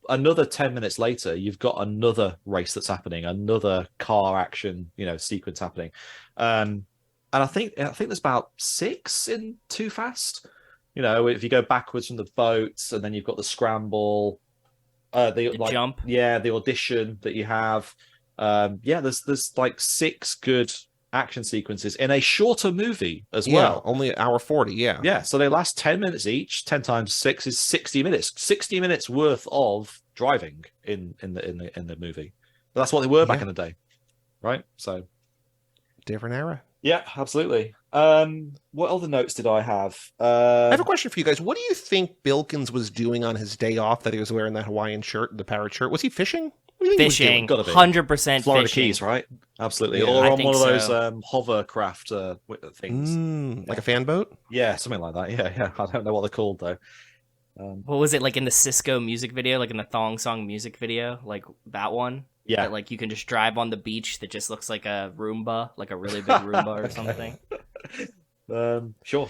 another 10 minutes later, you've got another race that's happening, another car action, sequence happening. And I think there's about 6 in Too Fast. If you go backwards from the boats, and then you've got the scramble, the jump, the audition that you have, there's like 6 good action sequences in a shorter movie as well. Only an hour 40. Yeah. So they last 10 minutes each. 10 times 6 is 60 minutes. 60 minutes worth of driving in the movie. But that's what they were back in the day, right? So different era. Yeah, absolutely. What other notes did I have? I have a question for you guys. What do you think Bilkins was doing on his day off that he was wearing that Hawaiian shirt, the parrot shirt? Was he fishing? What do you think fishing, he was doing? 100% Florida fishing. Keys, right? Absolutely. Yeah, or I on think one of those so. hovercraft things. Like a fan boat? Yeah, something like that. Yeah. I don't know what they're called, though. What was it, like in the Cisco music video, like in the Thong Song music video, like that one? Yeah. That, like, you can just drive on the beach that just looks like a Roomba, like a really big Roomba or something. Sure.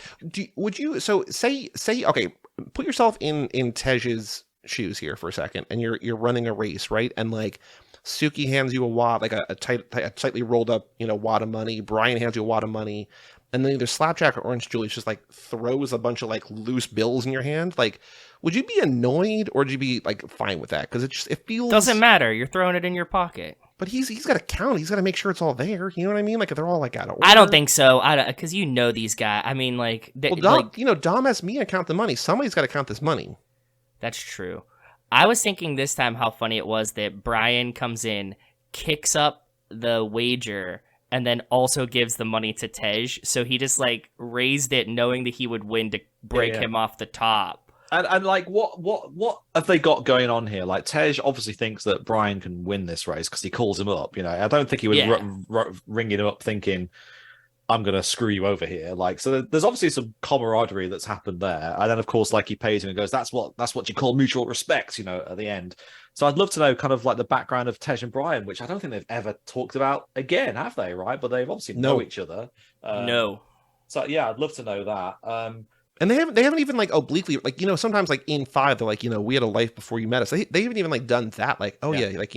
Would you say okay, put yourself in Tej's shoes here for a second, and you're running a race, right? And like Suki hands you a wad, like a tightly rolled up, wad of money. Brian hands you a wad of money, and then either Slapjack or Orange Julius just like throws a bunch of like loose bills in your hand. Like, would you be annoyed, or would you be like fine with that? Because it feels Doesn't matter. You're throwing it in your pocket. But he's got to count. He's got to make sure it's all there. You know what I mean? Like, if they're all like out of order. I don't think so. Because these guys. I mean, like, Dom has me to count the money. Somebody's got to count this money. That's true. I was thinking this time how funny it was that Brian comes in, kicks up the wager, and then also gives the money to Tej. So he just like raised it, knowing that he would win to break him off the top. And like, what have they got going on here? Like, Tej obviously thinks that Brian can win this race because he calls him up. I don't think he was ringing him up thinking, I'm going to screw you over here. Like, so there's obviously some camaraderie that's happened there. And then, of course, like, he pays him and goes, that's what you call mutual respect, at the end. So I'd love to know kind of like the background of Tej and Brian, which I don't think they've ever talked about again, have they? Right. But they've obviously know each other. No. So, yeah, I'd love to know that. And they haven't even like obliquely, like, sometimes like in 5, they're like, we had a life before you met us. They haven't even like done that. Like, like,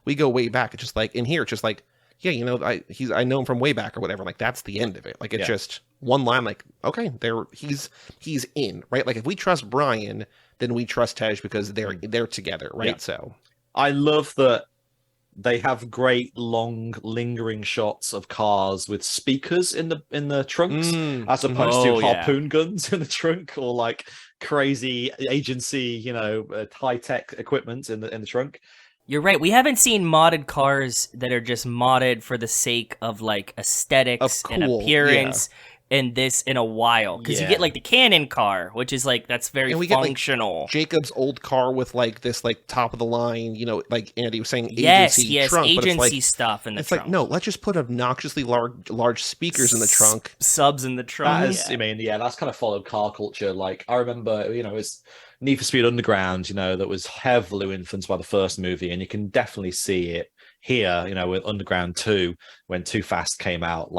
we go way back. It's just like in here, it's just like, I know him from way back or whatever. Like, that's the end of it. Like, it's just one line. Like, okay, he's in, right? Like, if we trust Brian, then we trust Tej because they're together, right? Yeah. So I love that they have great long lingering shots of cars with speakers in the trunks, as opposed to harpoon guns in the trunk, or like crazy agency, high tech equipment in the trunk. You're right. We haven't seen modded cars that are just modded for the sake of like aesthetics and appearance. In this in a while, because you get like the cannon car, which is like that's very functional. Get, like, Jacob's old car with like this like top of the line, like Andy was saying, agency trunk, agency but it's like, stuff in the trunk. It's like, no, let's just put obnoxiously large speakers in the trunk, subs in the trunk. I mean, that's kind of followed car culture. Like I remember, it's Need for Speed Underground, that was heavily influenced by the first movie, and you can definitely see it here, with Underground 2 when Too Fast came out.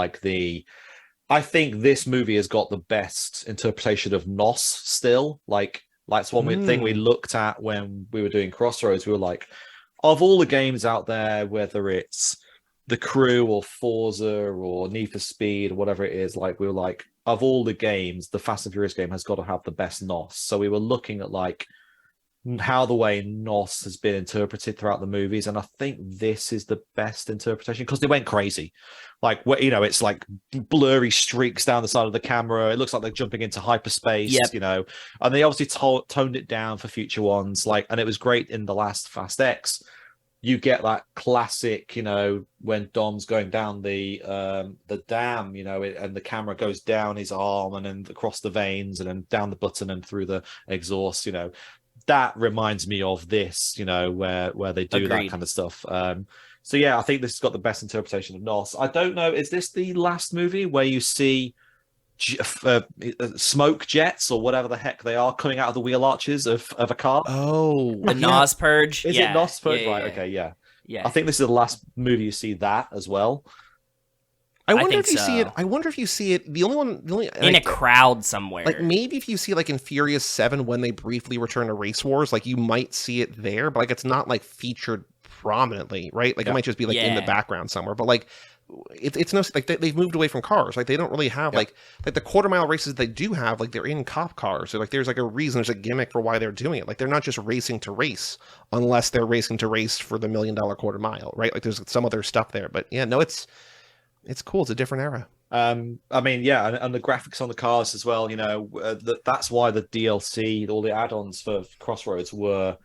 I think this movie has got the best interpretation of NOS still. Like that's one thing we looked at when we were doing Crossroads. We were like, of all the games out there, whether it's The Crew or Forza or Need for Speed or whatever it is, like we were like, of all the games, the Fast and Furious game has got to have the best NOS. So we were looking at like how the way NOS has been interpreted throughout the movies, and I think this is the best interpretation because they went crazy. Like, it's like blurry streaks down the side of the camera. It looks like they're jumping into hyperspace, and they obviously toned it down for future ones. And it was great in the last Fast X. You get that classic, when Dom's going down the dam, and the camera goes down his arm and then across the veins and then down the button and through the exhaust, That reminds me of this, where they do that kind of stuff. So yeah, I think this has got the best interpretation of NOS. I don't know, is this the last movie where you see smoke jets or whatever the heck they are coming out of the wheel arches of a car? Oh, the NOS purge. Is it NOS purge? Yeah, right. Okay. Yeah. I think this is the last movie you see that as well. I wonder if you see it. I wonder if you see it. The only in a crowd somewhere. Like maybe if you see like in Furious 7 when they briefly return to Race Wars, like you might see it there, but like it's not like featured prominently, right? Like it might just be like in the background somewhere. But like it's no like they've moved away from cars. Like they don't really have like the quarter mile races they do have. Like they're in cop cars. So like there's like a reason. There's a gimmick for why they're doing it. Like they're not just racing to race unless they're racing to race for the $1 million quarter mile, right? Like there's some other stuff there. But yeah, no, it's cool. It's a different era. I mean, yeah, and the graphics on the cars as well. That's why the DLC, all the add-ons for Crossroads were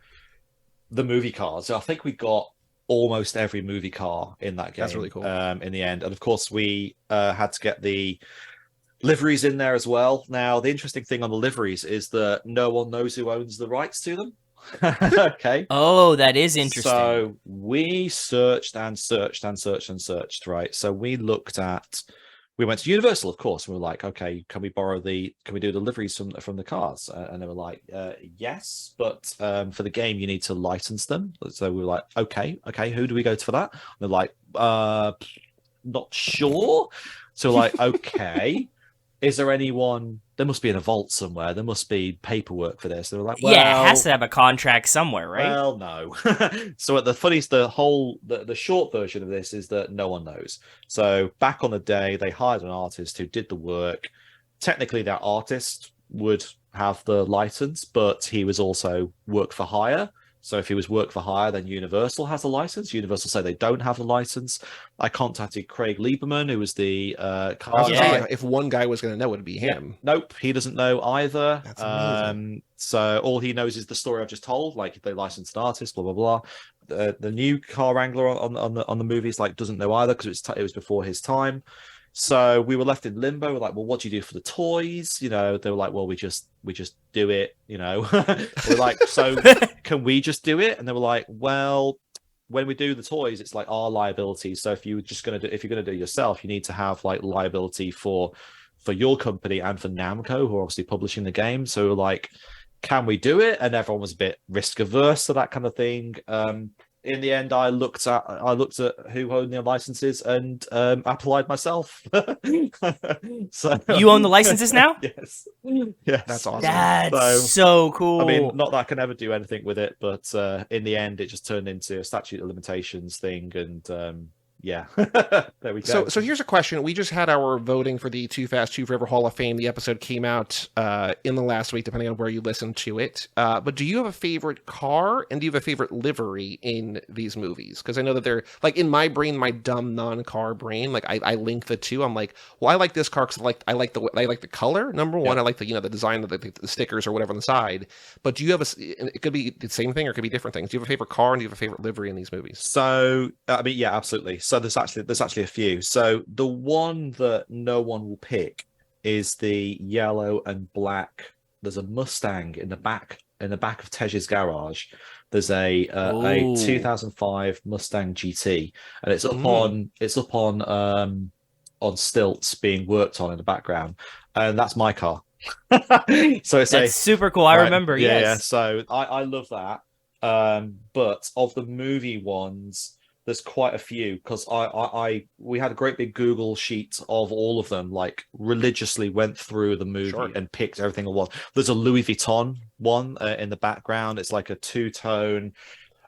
the movie cars. So I think we got almost every movie car in that game. That's really cool. In the end, and of course we had to get the liveries in there as well. Now, the interesting thing on the liveries is that no one knows who owns the rights to them. Okay. Oh, that is interesting. So we searched and searched and searched and searched, right? So we went to Universal, of course, and we were like, okay, can we do the liveries from the cars? And they were like, yes, but for the game you need to license them. So we were like, okay, who do we go to for that? And they're like, not sure. So like, okay. Is there anyone? There must be in a vault somewhere. There must be paperwork for this. They were like, well, yeah, it has to have a contract somewhere, right? Well, no. So the short version of this is that no one knows. So back on the day, they hired an artist who did the work. Technically, that artist would have the license, but he was also work for hire. So if he was work for hire, then Universal has a license. Universal say they don't have the license. I contacted Craig Lieberman, who was the car guy. If one guy was going to know, it would be him. Yeah. Nope, he doesn't know either. That's amazing. So all he knows is the story I've just told. Like they licensed an artist, blah blah blah. The new car wrangler on the movies doesn't know either because it was before his time. So we were left in limbo. We're like, well, what do you do for the toys? They were like, well, we just do it. We're like, so can we just do it? And they were like, well, when we do the toys, it's like our liability. So if you're going to do it yourself, you need to have like liability for your company and for Namco, who are obviously publishing the game. So we're like, can we do it? And everyone was a bit risk averse to that kind of thing. In the end, I looked at who owned the licenses and applied myself. So you own the licenses now? Yes. Yes. That's awesome. That's so cool. I mean, not that I can ever do anything with it, but in the end, it just turned into a statute of limitations thing, and yeah, there we So, go. so here's a question. We just had our voting for the Too Fast, Too Forever Hall of Fame. The episode came out in the last week, depending on where you listen to it. But do you have a favorite car, and do you have a favorite livery in these movies? Because I know that they're, like, in my brain, my dumb non-car brain, like, I link the two. I'm like, well, I like this car because I like the color. Number one, I like the design of the stickers or whatever on the side. But do you have it could be the same thing or it could be different things. Do you have a favorite car, and do you have a favorite livery in these movies? So, I mean, yeah, absolutely. So there's actually a few. So the one that no one will pick is the yellow and black. There's a Mustang in the back of Tej's garage. There's a 2005 Mustang GT, and it's up on stilts being worked on in the background, and that's my car. So that's super cool. I remember. Yeah, yes. yeah. So I love that. But of the movie ones, there's quite a few because we had a great big Google sheet of all of them, like religiously went through the movie and picked everything it was. There's a Louis Vuitton one in the background. It's like a two-tone.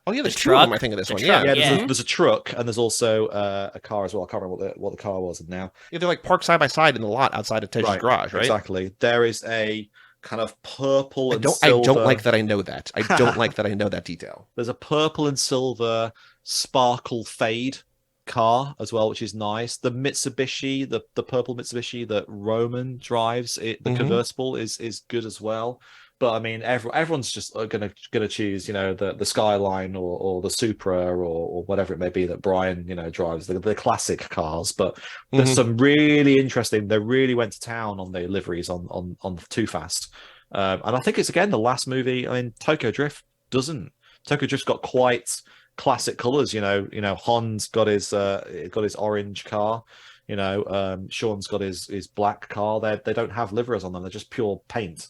Oh yeah, there's two of them, I think, in this one. Yeah, there's a truck and there's also a car as well. I can't remember what the car was now. Yeah, they're like parked side by side in the lot outside of Tej's garage, right? Exactly. There is a kind of purple and silver. I don't like that I know that. I don't like that I know that detail. There's a purple and silver sparkle fade car as well, which is nice. The Mitsubishi, the purple Mitsubishi that Roman drives, the convertible is good as well. But I mean, everyone's just gonna choose, the Skyline or the Supra or whatever it may be that Brian, drives, the classic cars. But there's some really interesting. They really went to town on the liveries on Too Fast, and I think it's again the last movie. I mean, Tokyo Drift doesn't. Tokyo Drift's got quite classic colors. Han's got his orange car. Sean's got his black car. They don't have liveries on them. They're just pure paint.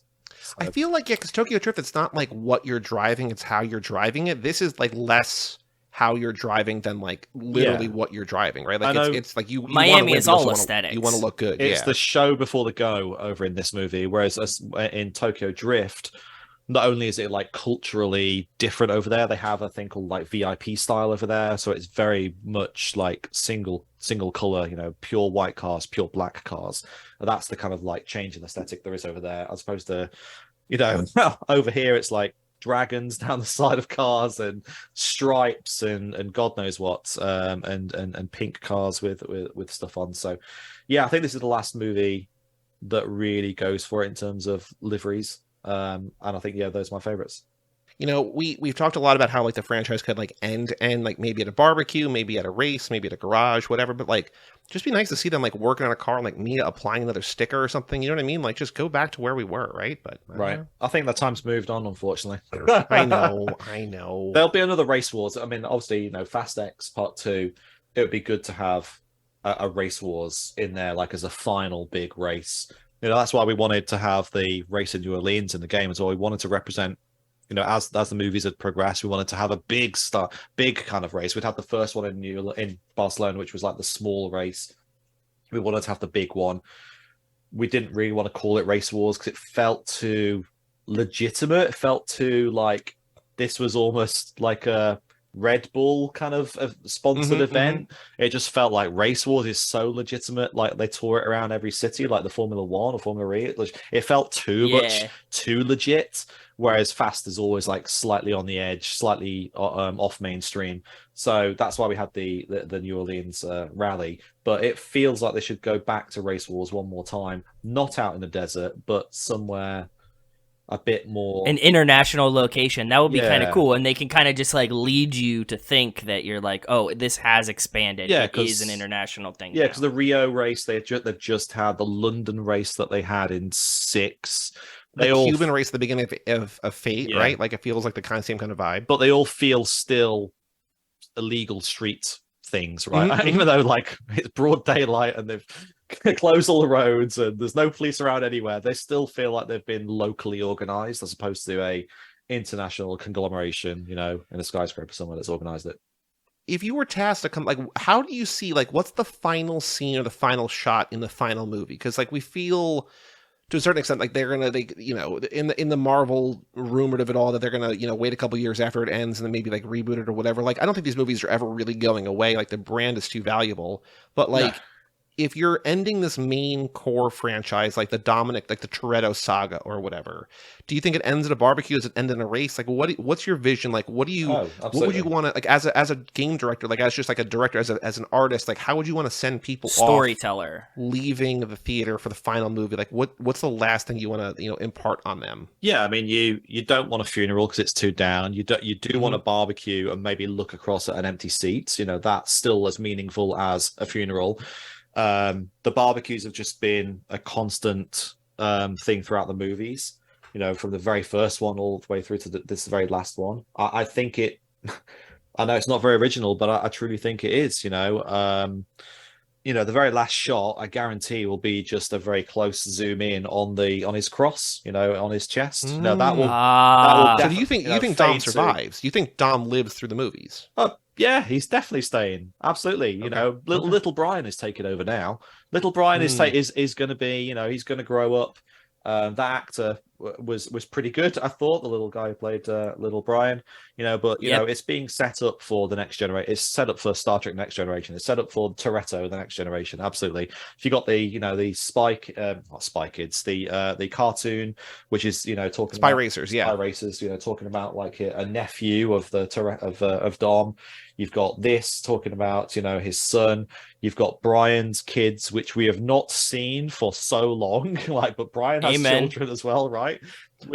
I feel like, because Tokyo Drift, it's not like what you're driving, it's how you're driving it. This is like less how you're driving than like literally what you're driving, right? Like it's like you Miami is all aesthetics. You want to look good. It's the show before the go over in this movie, whereas in Tokyo Drift, not only is it like culturally different over there, they have a thing called like VIP style over there, so it's very much like single color, pure white cars, pure black cars. And that's the kind of like change in aesthetic there is over there, as opposed to over here it's like dragons down the side of cars and stripes and God knows what, and pink cars with stuff on. So yeah, I think this is the last movie that really goes for it in terms of liveries. And I think those are my favorites. We've talked a lot about how like the franchise could like end like maybe at a barbecue, maybe at a race, maybe at a garage, whatever, but like just be nice to see them like working on a car, like Mia applying another sticker or something, you know what I mean? Like just go back to where we were, right? But I think that time's moved on, unfortunately. I know. There'll be another Race Wars. I mean, obviously, Fast X Part 2, it would be good to have a Race Wars in there, like as a final big race. That's why we wanted to have the race in New Orleans in the game as well. We wanted to represent, as the movies had progressed, we wanted to have a big kind of race. We'd have the first one in Barcelona, which was like the small race. We wanted to have the big one. We didn't really want to call it Race Wars because it felt too legitimate. It felt too like this was almost like a Red Bull kind of sponsored event. It just felt like Race Wars is so legitimate, like they tour it around every city like the Formula 1 or Formula E. It felt too much too legit, whereas Fast is always like slightly on the edge, slightly off mainstream. So that's why we had the New Orleans rally. But it feels like they should go back to Race Wars one more time, not out in the desert, but somewhere a bit more an international location. That would be kind of cool, and they can kind of just like lead you to think that you're like, oh, this has expanded. It is an international thing. Yeah, because the Rio race they just had, the London race that they had in 6. Cuban race at the beginning of Fate, right? Like it feels like the same kind of vibe, but they all feel still illegal street things, right? Even though like it's broad daylight and they've closed all the roads and there's no police around anywhere, they still feel like they've been locally organized as opposed to a international conglomeration, in a skyscraper somewhere that's organized it. If you were tasked to come, like, how do you see, like, what's the final scene or the final shot in the final movie? Because like we feel to a certain extent, like in the Marvel rumored of it all that they're gonna wait a couple years after it ends and then maybe like reboot it or whatever. Like I don't think these movies are ever really going away. Like the brand is too valuable. But like if you're ending this main core franchise, like the Toretto saga or whatever, do you think it ends at a barbecue? Does it end in a race? Like what's your vision? Like what would you want to, like as a game director, like as just like a director, as an artist, like how would you want to send people storyteller off leaving the theater for the final movie? Like what's the last thing you want to impart on them? Yeah, I mean you don't want a funeral because it's too down. You do want a barbecue and maybe look across at an empty seat. That's still as meaningful as a funeral. The barbecues have just been a constant thing throughout the movies, from the very first one all the way through to this very last one. I think I know it's not very original, but I truly think it is. The very last shot, I guarantee, will be just a very close zoom in on his cross, on his chest. That will. So do you think Dom survives? You think Dom lives through the movies? Yeah, he's definitely staying. Absolutely. Little Brian is taking over now. Little Brian is going to be, he's going to grow up. That actor was pretty good, I thought. The little guy who played Little Brian, but it's being set up for the next generation. It's set up for Star Trek Next Generation. It's set up for Toretto, the next generation. Absolutely. If you got the Spy Kids, the cartoon, which is talking Spy about Racers, Spy Racers, talking about like a nephew of the of Dom. You've got this talking about his son. You've got Brian's kids, which we have not seen for so long. But Brian has children as well, right?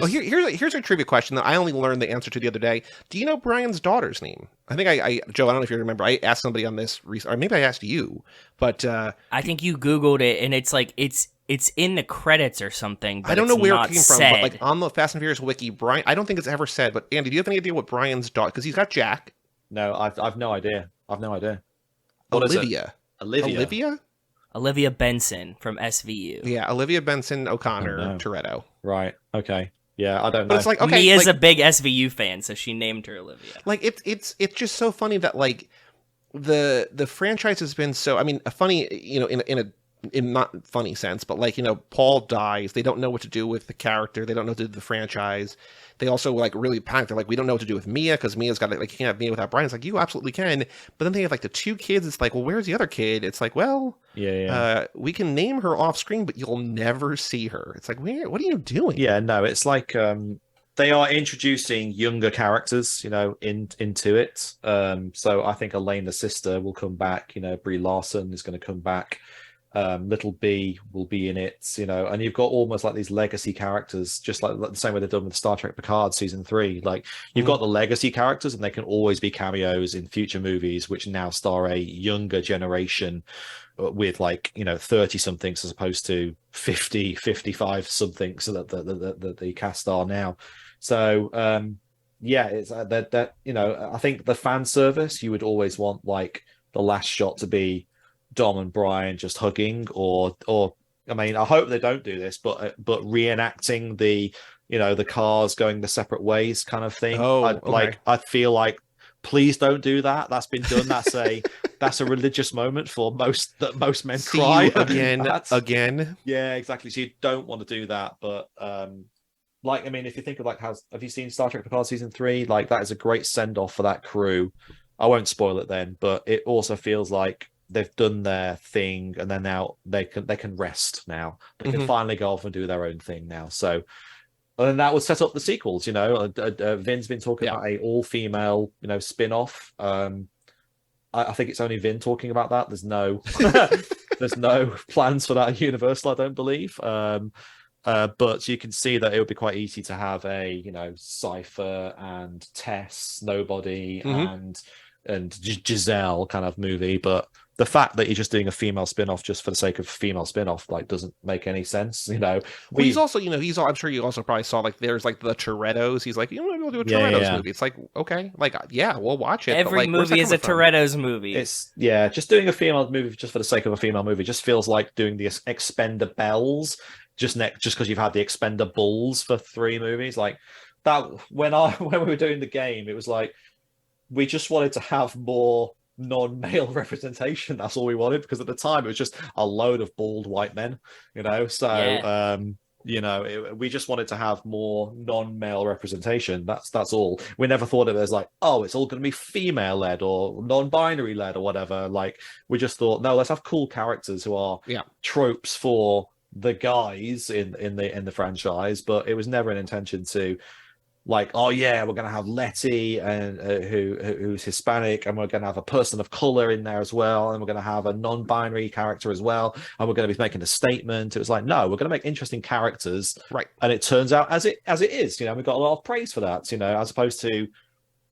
Here's a trivia question that I only learned the answer to the other day. Do you know Brian's daughter's name? I think Joe, I don't know if you remember. I asked somebody on this recently, or maybe I asked you, but I think you Googled it, and it's like it's in the credits or something. But I don't know where it came said. from, but like on the Fast and Furious wiki, Brian. I don't think it's ever said. But Andy, do you have any idea what Brian's daughter? Because he's got Jack. No, I've no idea. What Olivia. Olivia Benson from SVU. Yeah, Olivia Benson O'Connor Toretto. Right. Okay. Yeah, I don't know. But it's like, okay, He is a big SVU fan, so she named her Olivia. Like it's just so funny that like the franchise has been so. I mean, a funny in not funny sense, but like Paul dies. They don't know what to do with the character. They don't know what to do with the franchise. They also like really panic. They're like, we don't know what to do with Mia because Mia's got like you can't have Mia without Brian. It's like you absolutely can. But then they have like the two kids. It's like, well, where's the other kid? It's like, well, we can name her off screen, but you'll never see her. It's like, what are you doing? Yeah, no, it's like they are introducing younger characters, into it. So I think Elaine, the sister, will come back. Brie Larson is going to come back. Little B will be in it, and you've got almost like these legacy characters, just like the same way they've done with Star Trek Picard season 3. Like you've got the legacy characters, and they can always be cameos in future movies, which now star a younger generation with 30 somethings as opposed to 50, 55 somethings so that the cast are now. So it's that I think the fan service, you would always want like the last shot to be Dom and Brian just hugging, or I mean, I hope they don't do this, but reenacting the the cars going the separate ways kind of thing. I feel like please don't do that. That's been done. That's a religious moment for most men cry again. Yeah, exactly. So you don't want to do that, but I mean, if you think of like have you seen Star Trek Picard season 3? Like that is a great send off for that crew. I won't spoil it then, but it also feels like they've done their thing, and then now they can rest. Now they can finally go off and do their own thing now. So, and that would set up the sequels. Vin's been talking about a all-female, spin-off. I think it's only Vin talking about that. There's no plans for that at Universal, I don't believe. But you can see that it would be quite easy to have a Cypher and Tess, Nobody, and Giselle kind of movie, but the fact that you're just doing a female spin-off just for the sake of female spin-off doesn't make any sense. Well, he's also I'm sure you also probably saw like there's like the Torettos. He's like, maybe we'll do a Torettos movie. It's like, okay, like we'll watch it. Every movie is a Torettos movie. It's just doing a female movie just for the sake of a female movie just feels like doing the Expendables just because you've had the Expendables for 3 movies. Like that when we were doing the game, it was like we just wanted to have more non-male representation. That's all we wanted, because at the time it was just a load of bald white men, so We just wanted to have more non-male representation. That's all. We never thought of it as like, oh, it's all going to be female-led or non-binary led or whatever. Like, we just thought, no, let's have cool characters who are tropes for the guys in the franchise. But it was never an intention to, like, oh yeah, we're going to have Letty and who's Hispanic, and we're going to have a person of color in there as well, and we're going to have a non-binary character as well, and we're going to be making a statement. It was like, no, we're going to make interesting characters, right? And it turns out as it is. We got a lot of praise for that. As opposed to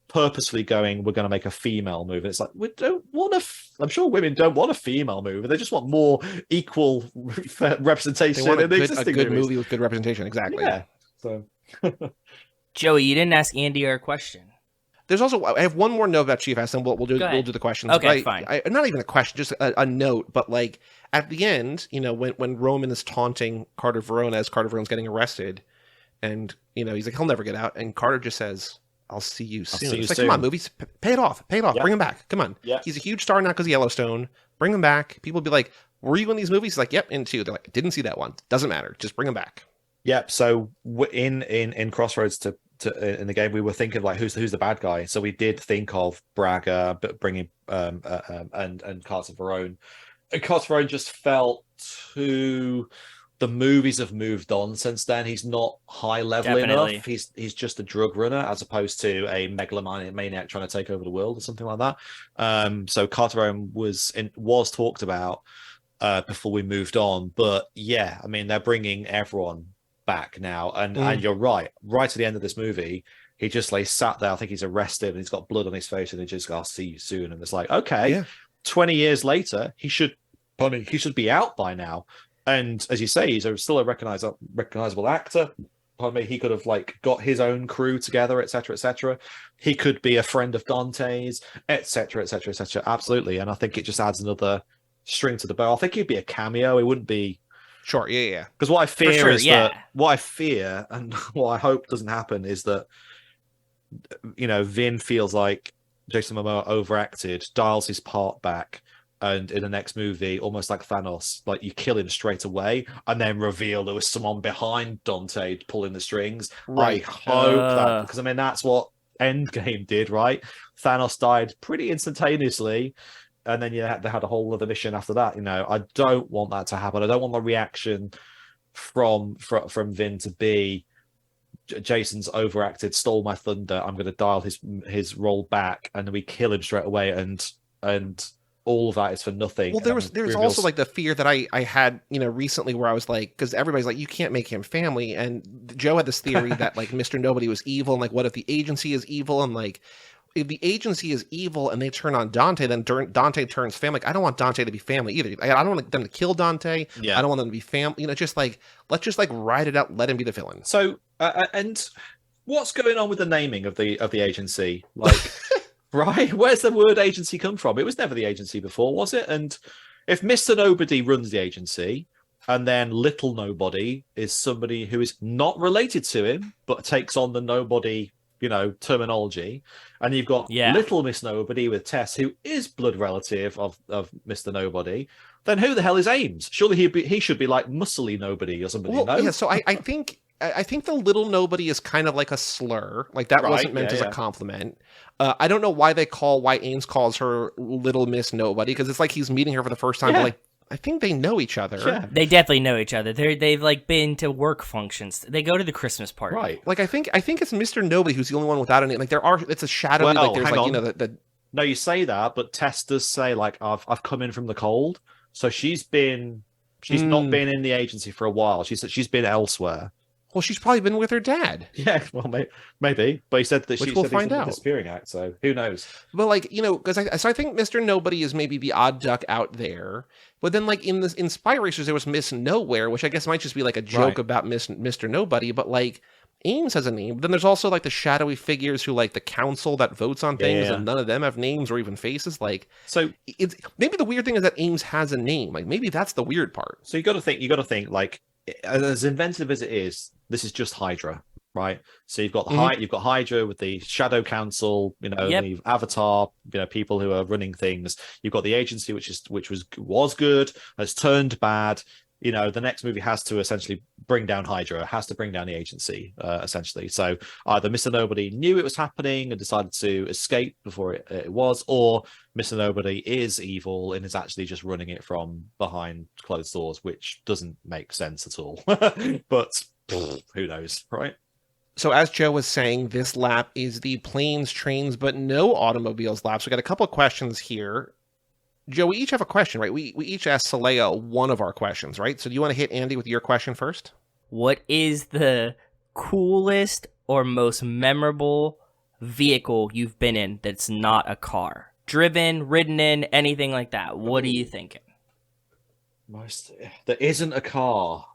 purposely going, we're going to make a female movie. It's like, we don't want I'm sure women don't want a female movie. They just want more equal representation. They want in the existing a good movies. movie with good representation. Exactly. Yeah. So. Joey, you didn't ask Andy our question. There's also, I have one more note about Chief S, and we'll do the questions. Okay, fine. Not even a question, just a note. But like at the end, when Roman is taunting Carter Verona as Carter Verona's getting arrested, and he's like, he'll never get out, and Carter just says, "I'll see you soon." It's like, come on, movies, pay it off, Yeah. bring him back. Come on, he's a huge star now because of Yellowstone. Bring him back. People be like, "Were you in these movies?" He's like, "Yep, in 2." They're like, "Didn't see that one. Doesn't matter. Just bring him back." Yep. So in Crossroads in the game, we were thinking like, who's the bad guy? So we did think of Braga, but bringing and Carter Verone. And Carter Verone just felt too. The movies have moved on since then. He's not high level enough. He's just a drug runner as opposed to a megalomaniac trying to take over the world or something like that. So Carter Verone was talked about before we moved on. But yeah, I mean, they're bringing everyone back now, and you're right at the end of this movie, he just sat there. I think he's arrested and he's got blood on his face, and he just goes, "I'll see you soon." And it's like, okay, 20 years later, he should be out by now. And as you say, he's still a recognizable actor. He could have got his own crew together, etc. He could be a friend of Dante's, etc. Absolutely. And I think it just adds another string to the bow. I think he'd be a cameo. It wouldn't be. Sure, yeah. Because what I fear what I fear and what I hope doesn't happen is that, Vin feels like Jason Momoa overacted, dials his part back, and in the next movie, almost like Thanos, you kill him straight away and then reveal there was someone behind Dante pulling the strings. Right. I hope that, because that's what Endgame did, right? Thanos died pretty instantaneously. And then they had a whole other mission after that. I don't want that to happen. I don't want the reaction from Vin to be Jason's overacted, stole my thunder. I'm going to dial his role back, and then we kill him straight away, and all of that is for nothing. Well, there's also the fear that I had recently where I was like, because everybody's like, you can't make him family, and Joe had this theory that Mr. Nobody was evil, and what if the agency is evil, and if the agency is evil and they turn on Dante, then Dante turns family. I don't want Dante to be family either. I don't want them to kill Dante. Yeah. I don't want them to be family. Let's just ride it out. Let him be the villain. So, and what's going on with the naming of the agency? Right? Where's the word agency come from? It was never the agency before, was it? And if Mr. Nobody runs the agency, and then Little Nobody is somebody who is not related to him, but takes on the Nobody terminology, and you've got Little Miss Nobody with Tess, who is blood relative of Mr. Nobody, then who the hell is Ames? Surely he should be like Muscly Nobody or somebody. Well, yeah, so I think the Little Nobody is kind of like a slur. That wasn't meant as a compliment. I don't know why Ames calls her Little Miss Nobody, because it's like he's meeting her for the first time. But I think they know each other. Yeah. They definitely know each other. They've been to work functions. They go to the Christmas party. Right. I think it's Mr. Nobody who's the only one without a name. it's a shadowy. No, you say that, but Tess does say I've come in from the cold. So she's not been in the agency for a while. She's been elsewhere. Well, she's probably been with her dad. Yeah, well, maybe. But he said that we'll find out. The disappearing act, so who knows? But because I think Mr. Nobody is maybe the odd duck out there. But then in Spy Racers there was Miss Nowhere, which I guess might just be a joke about Mr. Nobody. But Ames has a name. But then there's also the shadowy figures who the council that votes on things, and none of them have names or even faces. So it's maybe the weird thing is that Ames has a name. Maybe that's the weird part. So you got to think as inventive as it is, this is just Hydra, right? So you've got you've got Hydra with the Shadow Council, the Avatar, people who are running things. You've got the agency, which was good, has turned bad. you know, the next movie has to essentially bring down Hydra, has to bring down the agency, essentially. So either Mr. Nobody knew it was happening and decided to escape before it was, or Mr. Nobody is evil and is actually just running it from behind closed doors, which doesn't make sense at all. But who knows, right? So as Joe was saying, this lap is the planes, trains, but no automobiles lap. So we got a couple of questions here. Joe, we each have a question, right? We each asked Saleha one of our questions, right? So do you want to hit Andy with your question first? What is the coolest or most memorable vehicle you've been in that's not a car? Driven, ridden in, anything like that. What are you thinking? Most that isn't a car.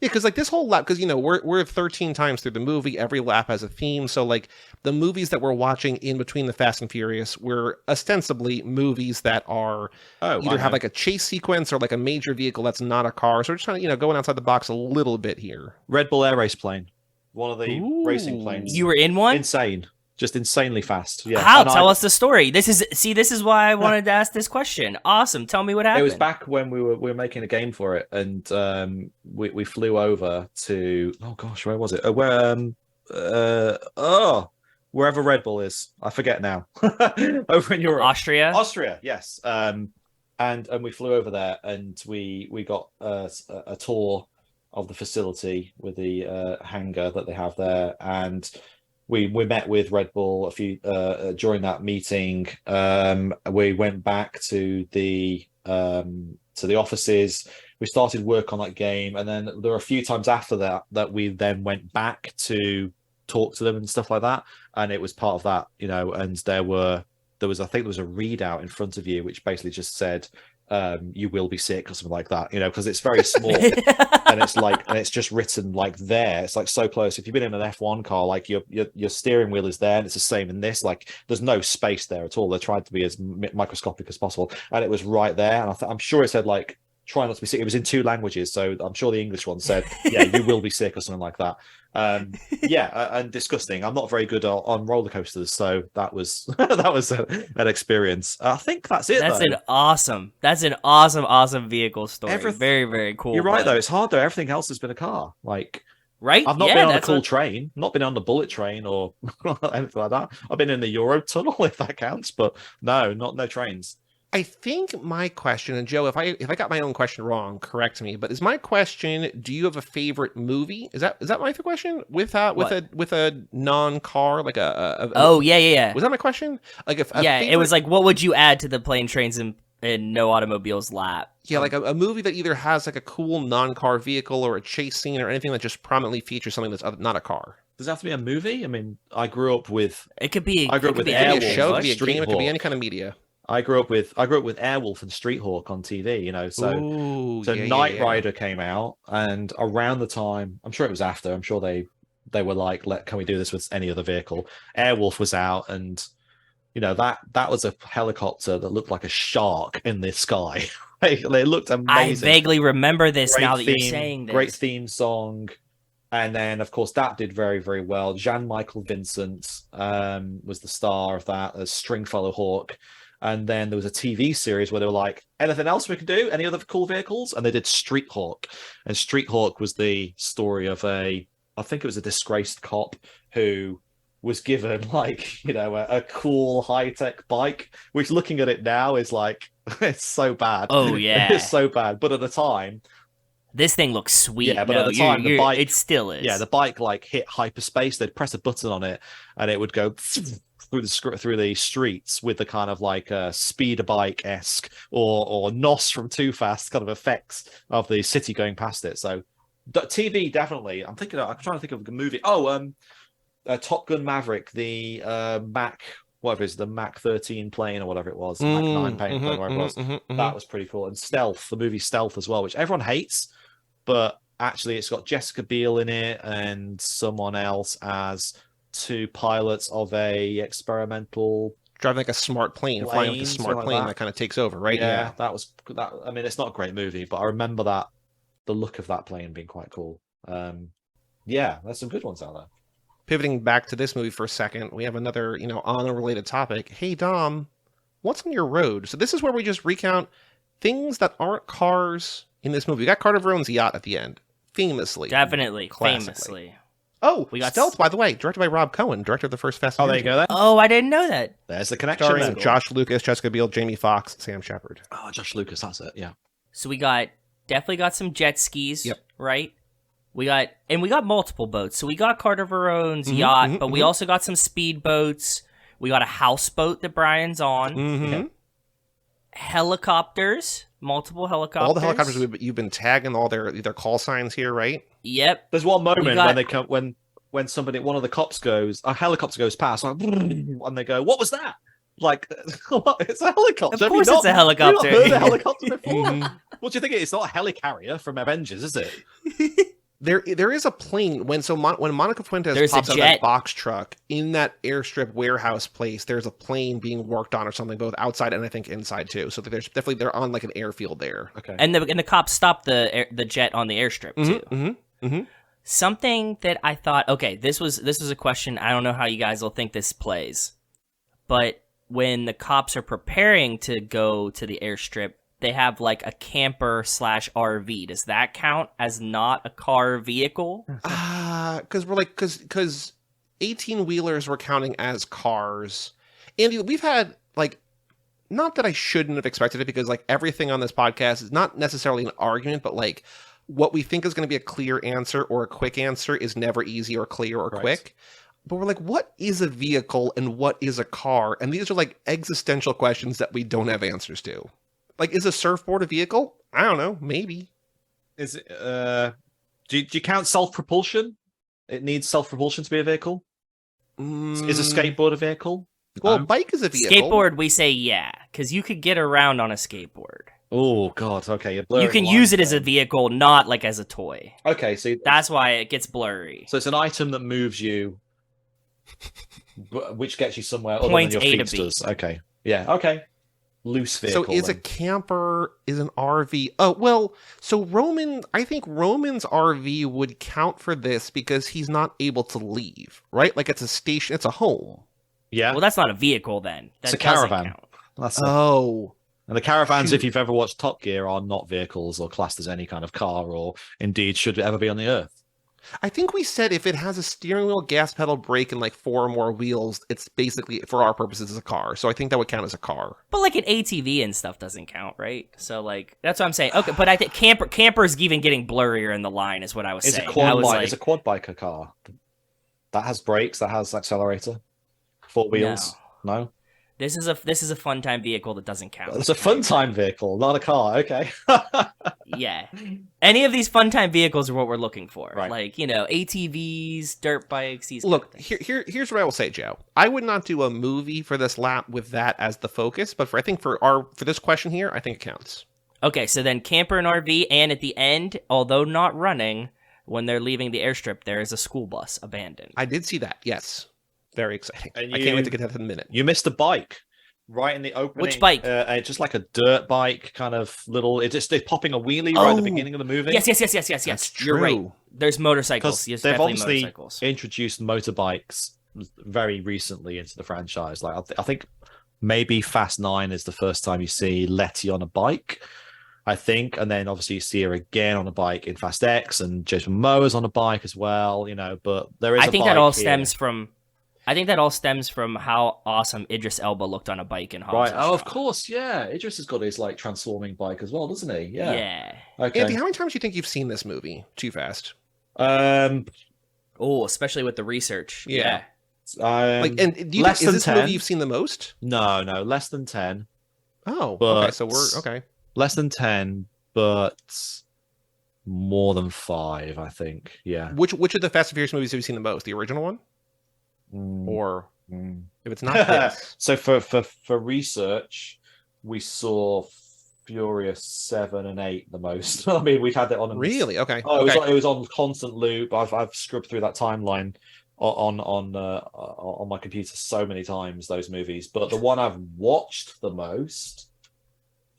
Yeah, because like this whole lap, because we're 13 times through the movie. Every lap has a theme. So like the movies that we're watching in between the Fast and Furious were ostensibly movies that are either have like a chase sequence or like a major vehicle that's not a car. So we're just trying to going outside the box a little bit here. Red Bull Air Race plane, one of the racing planes. You were in one? Insane. Just insanely fast. Yeah. How? Tell us the story. This is why I wanted to ask this question. Awesome. Tell me what happened. It was back when we were making a game for it, and we flew over to, oh gosh, where was it? Wherever Red Bull is. I forget now. Over in Europe. Austria, yes. And we flew over there, and we got a tour of the facility with the hangar that they have there, and we met with Red Bull a few during that meeting. We went back to the offices. We started work on that game, and then there were a few times after that we then went back to talk to them and stuff like that. And it was part of that, And there was I think there was a readout in front of you which basically just said, you will be sick or something like that, because it's very small. And it's just written like there. It's like so close. If you've been in an F1 car, like your steering wheel is there, and it's the same in this. Like there's no space there at all. They tried to be as microscopic as possible, and it was right there. And I'm sure it said like, try not to be sick. It was in 2 languages, so I'm sure the English one said, yeah, you will be sick or something like that. And disgusting. I'm not very good on roller coasters, so that was an experience. I think that's it. That's an awesome vehicle story. Very, very cool. You're right though. It's hard though. Everything else has been a car. Like, right? I've not been on a cool train. Not been on the bullet train or anything like that. I've been in the Eurotunnel, if that counts, but no trains. I think my question, and Joe, if I got my own question wrong, correct me. But is my question, do you have a favorite movie? Is that my question with a non-car like a? Oh yeah. Was that my question? Like it was like, what would you add to the plane, trains, and no automobiles lap? Yeah, like a movie that either has like a cool non-car vehicle or a chase scene or anything that just prominently features something that's not a car. Does it have to be a movie? I mean, I grew up with. It could be. I grew up with a show, it could be a game, it could be any kind of media. I grew up with Airwolf and Street Hawk on TV, So Knight Rider came out, and around the time, I'm sure it was after. I'm sure they were like, can we do this with any other vehicle? Airwolf was out, and that was a helicopter that looked like a shark in the sky. It looked amazing. I vaguely remember this now that you're saying this. Great theme song. And then, of course, that did very, very well. Jean-Michael Vincent was the star of that as Stringfellow Hawk. And then there was a TV series where they were like, anything else we could do? Any other cool vehicles? And they did Street Hawk. And Street Hawk was the story of I think it was a disgraced cop who was given a cool high-tech bike, which looking at it now is like, it's so bad. Oh, yeah. It's so bad. But at the time, this thing looks sweet. Yeah, but at the time, the bike, it still is. Yeah, the bike like hit hyperspace. They'd press a button on it, and it would go through the streets with the kind of like speeder bike esque or Nos from Too Fast kind of effects of the city going past it. So TV definitely. I'm trying to think of a movie. Top Gun Maverick, the Mac. Whatever it is, the Mac 13 plane or whatever it was, Mac 9 plane, whatever it was. That was pretty cool. And Stealth, the movie Stealth as well, which everyone hates, but actually it's got Jessica Biel in it and someone else as 2 pilots of a experimental driving like a smart plane, flying with a smart plane that kind of takes over, right? Yeah, that was that. I mean, it's not a great movie, but I remember that the look of that plane being quite cool. Yeah, there's some good ones out there. Pivoting back to this movie for a second, we have another, on a related topic. Hey, Dom, what's on your road? So this is where we just recount things that aren't cars in this movie. We got Carter Verone's yacht at the end, famously. Definitely, classically. famously. Oh, we got Stealth, by the way, directed by Rob Cohen, director of the first Fast and there you Furious go. Then. Oh, I didn't know that. There's the connection. Starring Josh Lucas, Jessica Biel, Jamie Foxx, Sam Shepard. Oh, Josh Lucas, that's it. Yeah. So we definitely got some jet skis, yep. right? We got multiple boats. So we got Carter Verone's yacht, but we also got some speedboats. We got a houseboat that Brian's on. Mm-hmm. Helicopters, multiple helicopters. All the helicopters you've been tagging all their call signs here, right? Yep. There's one moment when they come when one of the cops goes, a helicopter goes past, like, and they go, "What was that?" Like, it's a helicopter. Of course, it's a helicopter. You've not heard a helicopter before. What do you think? It's not a helicarrier from Avengers, is it? There is a plane when Monica Fuentes pops out of that box truck in that airstrip warehouse place. There's a plane being worked on or something, both outside and I think inside too. So there's definitely they're on like an airfield there. Okay, and the cops stopped the jet on the airstrip too. Mm-hmm. Something that I thought, okay, this was a question. I don't know how you guys will think this plays, but when the cops are preparing to go to the airstrip, they have like a camper / RV. Does that count as not a car vehicle? Because 18-wheelers were counting as cars. Andy, we've had like, not that I shouldn't have expected it, because like everything on this podcast is not necessarily an argument, but like what we think is going to be a clear answer or a quick answer is never easy or clear or quick. But we're like, what is a vehicle and what is a car? And these are like existential questions that we don't have answers to. Like, is a surfboard a vehicle? I don't know. Maybe. Is it? Do you count self-propulsion? It needs self-propulsion to be a vehicle. Is a skateboard a vehicle? Well, a bike is a vehicle. Skateboard, we say yeah, because you could get around on a skateboard. Oh God. Okay, you can use it as a vehicle, not like as a toy. Okay, so that's why it gets blurry. So it's an item that moves you, which gets you somewhere other Point than your A feet to B. does. Okay. Yeah. Okay. Loose vehicle. So is a camper, is an RV? Oh, well, so I think Roman's RV would count for this because he's not able to leave, right? Like it's a station, it's a home. Yeah. Well, that's not a vehicle then. It's a caravan. And the caravans, if you've ever watched Top Gear, are not vehicles or classed as any kind of car or indeed should ever be on the earth. I think we said if it has a steering wheel, gas pedal, brake, and like 4 or more wheels, it's basically, for our purposes, a car. So I think that would count as a car. But like an ATV and stuff doesn't count, right? So like that's what I'm saying. Okay, but I think camper's even getting blurrier in the line is what I was saying. Is a quad bike a car? That has brakes, that has accelerator, 4 wheels? No? This is a fun time vehicle that doesn't count. It's a fun time vehicle, not a car. Okay. Yeah. Any of these fun time vehicles are what we're looking for. Right. Like, ATVs, dirt bikes, these Look, here's what I will say, Joe. I would not do a movie for this lap with that as the focus, but for this question here, I think it counts. Okay, so then camper and RV, and at the end, although not running, when they're leaving the airstrip, there is a school bus abandoned. I did see that, yes. Very exciting. I can't wait to get that in a minute. You missed a bike right in the opening. Which bike? Just like a dirt bike, kind of little. They're popping a wheelie right at the beginning of the movie. Yes. That's You're right. true. There's motorcycles. Yes, they've definitely obviously motorcycles. introduced motorbikes very recently into the franchise. Like I think maybe Fast 9 is the first time you see Letty on a bike. I think, and then obviously you see her again on a bike in Fast X, and Jason Momoa's on a bike as well. But there is. I think that all stems from. I think that all stems from how awesome Idris Elba looked on a bike in Hobbs. Right. Oh, of course. Yeah. Idris has got his like transforming bike as well, doesn't he? Yeah. Yeah. Okay. Andy, how many times do you think you've seen this movie? Too Fast. Especially with the research. Yeah. And do you think, is this 10? Movie you've seen the most? No, less than 10. Oh, okay. So we're okay. Less than 10, but more than 5, I think. Yeah. Which of the Fast and Furious movies have you seen the most? The original one? Or if it's not this. So for research, we saw Furious 7 and 8 the most. I mean, we've had it on. Really? Okay. Oh, it was on constant loop. I've scrubbed through that timeline on my computer so many times, those movies. But the one I've watched the most,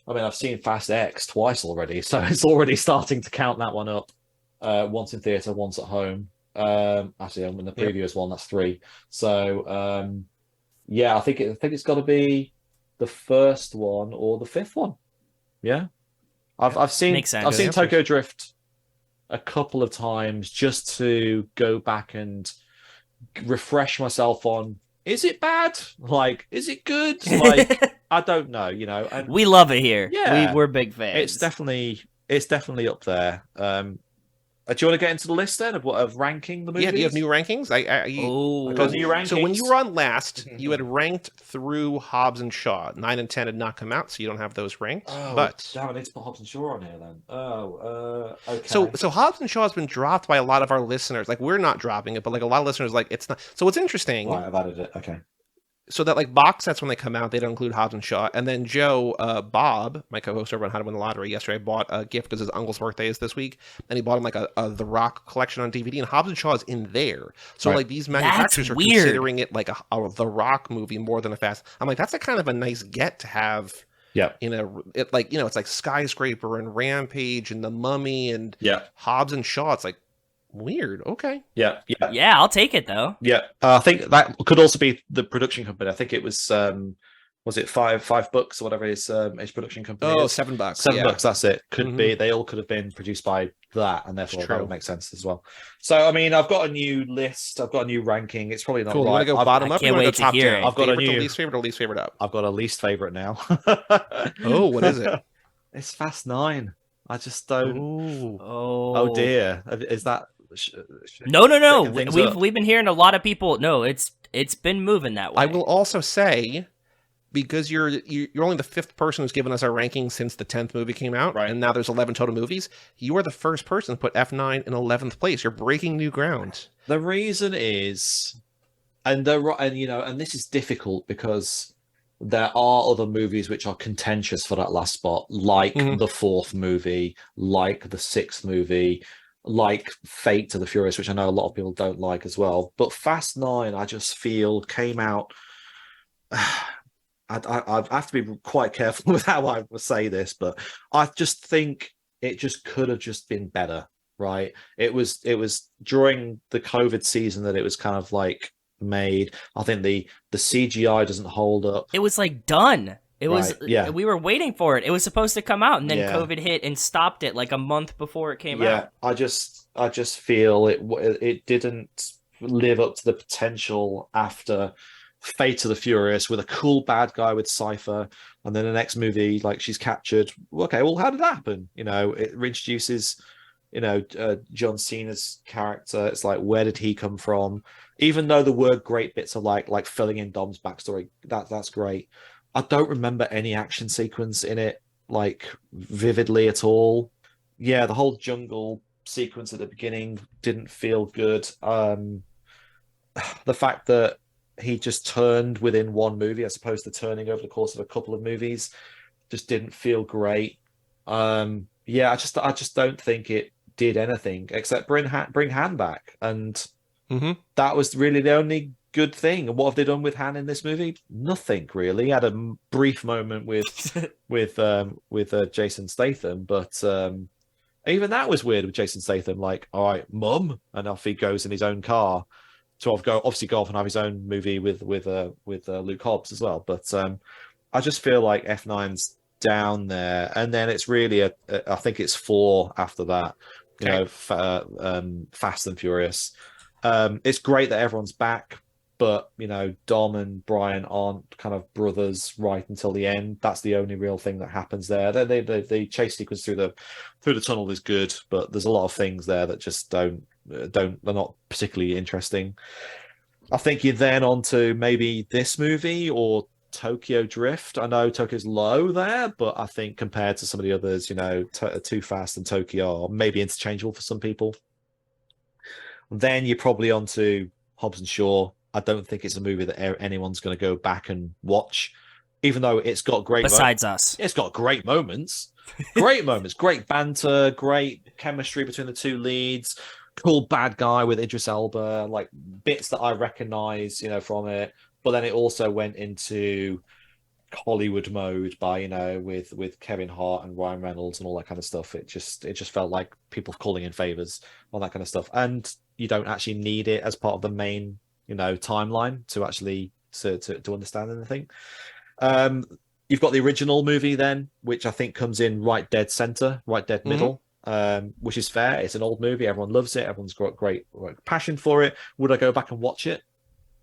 I mean, I've seen Fast X twice already, so it's already starting to count that one up. Once in theater, once at home. Actually, I'm in the previous one. That's 3. So, yeah, I think it's got to be the first one or the 5th one. Yeah, I've seen Makes sense. I've seen Good Tokyo Drift a couple of times just to go back and refresh myself on, is it bad? Like, is it good? Like, I don't know, and We love it here. yeah, We're big fans. it's definitely up there. Do you want to get into the list then of ranking the movies? Yeah, do you have new rankings? I I got new rankings. So when you were on last, Mhm. you had ranked through Hobbs and Shaw. 9 and 10 had not come out, so you don't have those ranked. Oh, but damn, I need to put Hobbs and Shaw on here then. Oh, okay. so Hobbs and Shaw has been dropped by a lot of our listeners. Like, we're not dropping it, but like a lot of listeners, like, it's not. So what's interesting? Right, I've added it. Okay. So that like box sets when they come out, they don't include Hobbs and Shaw. And then Joe, Bob, my co-host over on How to Win the Lottery, yesterday bought a gift because his uncle's birthday is this week, and he bought him like a The Rock collection on DVD, and Hobbs and Shaw is in there. So Right. like these manufacturers are weird. considering it like a The Rock movie more than a Fast. I'm like, that's a kind of a nice get to have. Yeah. It's like Skyscraper and Rampage and The Mummy and Yeah. Hobbs and Shaw. It's like weird. Okay. Yeah. Yeah, I'll take it though. Yeah. I think that could also be the production company. I think it was it $5 or whatever his production company Oh, is. $7. $7, that's it. Could Mhm. be. They all could have been produced by that, and therefore that true. would make sense as well. So, I mean, I've got a new list. I've got a new ranking. It's probably not Cool. You right. want to go bottom I up? Or can't you want wait to to go top hear down? it. I've got a Favorite to new- least favorite or least favorite up? I've got a least favorite now. Oh, what is it? It's Fast 9. I just don't. Ooh. Oh dear. Is that? No. picking things up? We've been hearing a lot of people. No, it's been moving that way. I will also say, because you're only the 5th person who's given us our ranking since the 10th movie came out, Right. and now there's 11 total movies. You are the first person to put F9 in 11th place. You're breaking new ground. The reason is, and this is difficult because there are other movies which are contentious for that last spot, like Mhm. the 4th movie, like the 6th movie, like Fate to the Furious, which I know a lot of people don't like as well. But Fast 9, I just feel came out. I have to be quite careful with how I say this, but I just think it just could have just been better, right? It was during the COVID season that it was kind of like made. I think the CGI doesn't hold up. It was like done. It was. Right, yeah. We were waiting for it. It was supposed to come out, and then Yeah. COVID hit and stopped it like a month before it came Yeah, out. I just feel it didn't live up to the potential after Fate of the Furious with a cool bad guy with Cypher, and then the next movie, like, she's captured. Okay, well, how did that happen? It reintroduces, John Cena's character. It's like, where did he come from? Even though the word great bits are like filling in Dom's backstory, that's great. I don't remember any action sequence in it, like, vividly at all. Yeah, the whole jungle sequence at the beginning didn't feel good. The fact that he just turned within one movie as opposed to turning over the course of a couple of movies just didn't feel great. Yeah, I just don't think it did anything except bring Han back, and that was really the only good thing. And what have they done with Han in this movie? Nothing really. He had a brief moment with Jason Statham, but even that was weird with Jason Statham. Like, all right, Mum, and off he goes in his own car to obviously go off and have his own movie with Luke Hobbs as well. But I just feel like F9's down there, and then it's really I think it's 4 after that. Fast and Furious. It's great that everyone's back, but Dom and Brian aren't kind of brothers right until the end. That's the only real thing that happens there. The chase sequence through the tunnel is good, but there's a lot of things there that just they're not particularly interesting. I think you're then on to maybe this movie or Tokyo Drift. I know Tokyo's low there, but I think compared to some of the others, Too Fast and Tokyo are maybe interchangeable for some people. Then you're probably on to Hobbs and Shaw. I don't think it's a movie that anyone's going to go back and watch, even though it's got great Besides us. It's got great moments. Great moments. Great banter. Great chemistry between the two leads. Cool bad guy with Idris Elba. Like, bits that I recognize, from it. But then it also went into Hollywood mode by, with Kevin Hart and Ryan Reynolds and all that kind of stuff. It just felt like people calling in favors on that kind of stuff. And you don't actually need it as part of the main timeline to actually to understand anything. You've got the original movie then, which I think comes in right dead center, right dead middle, which is fair. It's an old movie. Everyone loves it. Everyone's got great passion for it. Would I go back and watch it?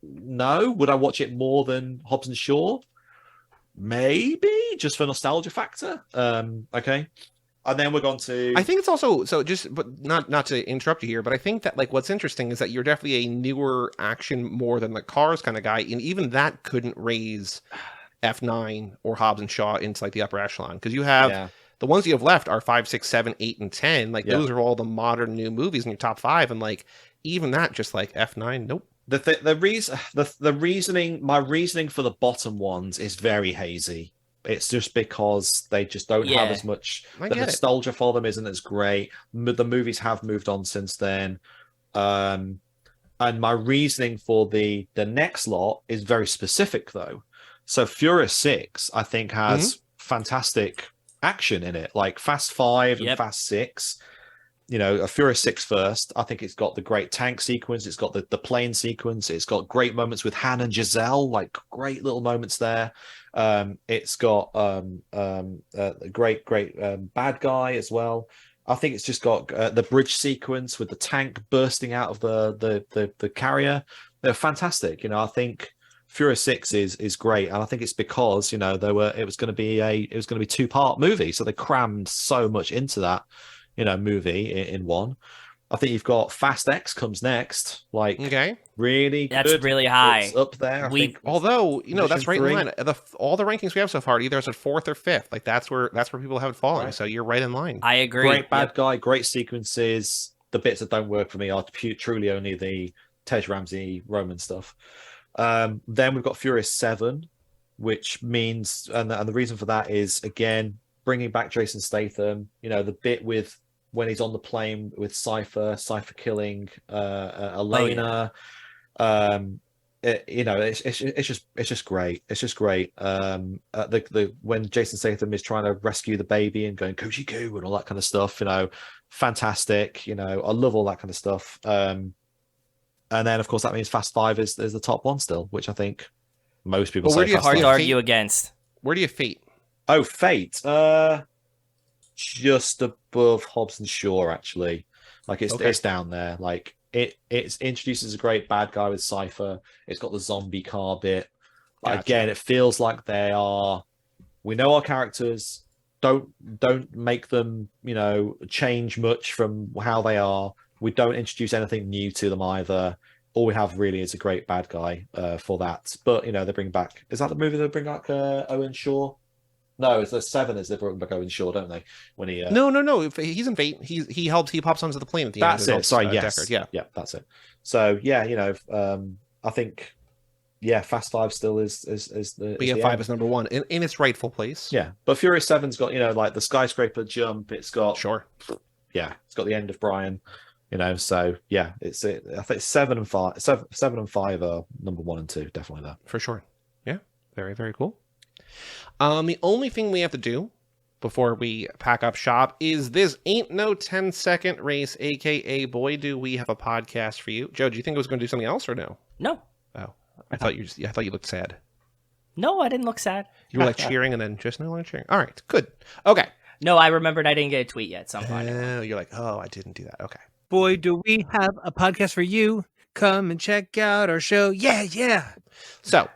No. Would I watch it more than Hobbs and Shaw? Maybe, just for nostalgia factor. Okay. And then we're going to... I think it's also, but not to interrupt you here, but I think that like what's interesting is that you're definitely a newer action more than the Cars kind of guy, and even that couldn't raise F9 or Hobbs and Shaw into like the upper echelon, because you have the ones you have left are 5, 6, 7, 8, and 10. Like those are all the modern new movies in your top 5, and like even that, just like F9, nope. The reasoning, my reasoning for the bottom ones is very hazy. It's just because they just don't have as much. The nostalgia for them isn't as great. The movies have moved on since then. And my reasoning for the next lot is very specific, though. So Furious 6, I think, has fantastic action in it, like Fast 5 and Fast 6. You know, a Furious 6 first. I think it's got the great tank sequence. It's got the plane sequence. It's got great moments with Han and Giselle, like great little moments there. It's got a great bad guy as well. I think it's just got the bridge sequence with the tank bursting out of the carrier. They're fantastic. You know, I think Furious 6 is great, and I think it's because, you know, it was going to be a 2-part movie, so they crammed so much into that, you know, movie in one. I think you've got Fast X comes next. Like, really that's good. really high. It's up there. I think, although, you know, that's right 3. in line. All the rankings we have so far, either it's at 4th or 5th. Like that's where people have it falling. Right. So you're right in line. I agree. Great bad guy, great sequences. The bits that don't work for me are truly only the Tej Ramsey Roman stuff. Then we've got Furious 7, which means, and the reason for that is, again, bringing back Jason Statham. You know, the bit with when he's on the plane with Cypher killing Elena. You know, it's just great. It's just great. When Jason Statham is trying to rescue the baby and going Coochie Coo and all that kind of stuff, you know, fantastic. You know, I love all that kind of stuff. And then, of course, that means Fast 5 is the top one still, which I think most people say. Hard to argue against. Where do you Fate? Oh, Fate. Just above Hobbs and Shaw, actually. Like it's down there. Like it introduces a great bad guy with Cypher. It's got the zombie car bit. Gotcha. Again, it feels like we know our characters. Don't make them, you know, change much from how they are. We don't introduce anything new to them either. All we have really is a great bad guy for that. But, you know, they bring back... Is that the movie they bring back Owen Shaw? No, it's the 7 is they bring back Owen Shaw, don't they? When he No. He's in Fate. He helps. He pops onto the plane at the end. That's it. Sorry, yes. Deckard. Yeah, that's it. So, yeah, you know, I think... Yeah, Fast 5 still is the... But yeah, 5 is number 1 in its rightful place. Yeah, but Furious 7's got, you know, like the skyscraper jump. It's got... Sure. Yeah, it's got the end of Brian. You know, so yeah, I think 7 and 5 are number 1 and 2, definitely there. For sure. Yeah. Very, very cool. The only thing we have to do before we pack up shop is this ain't no 10-second race, aka boy, do we have a podcast for you. Joe, do you think it was going to do something else or no? No. Oh, I thought you looked sad. No, I didn't look sad. You were like cheering and then just no longer cheering. All right, good. Okay. No, I remembered I didn't get a tweet yet. Somebody. You're like, oh, I didn't do that. Okay. Boy, do we have a podcast for you. Come and check out our show. Yeah. So,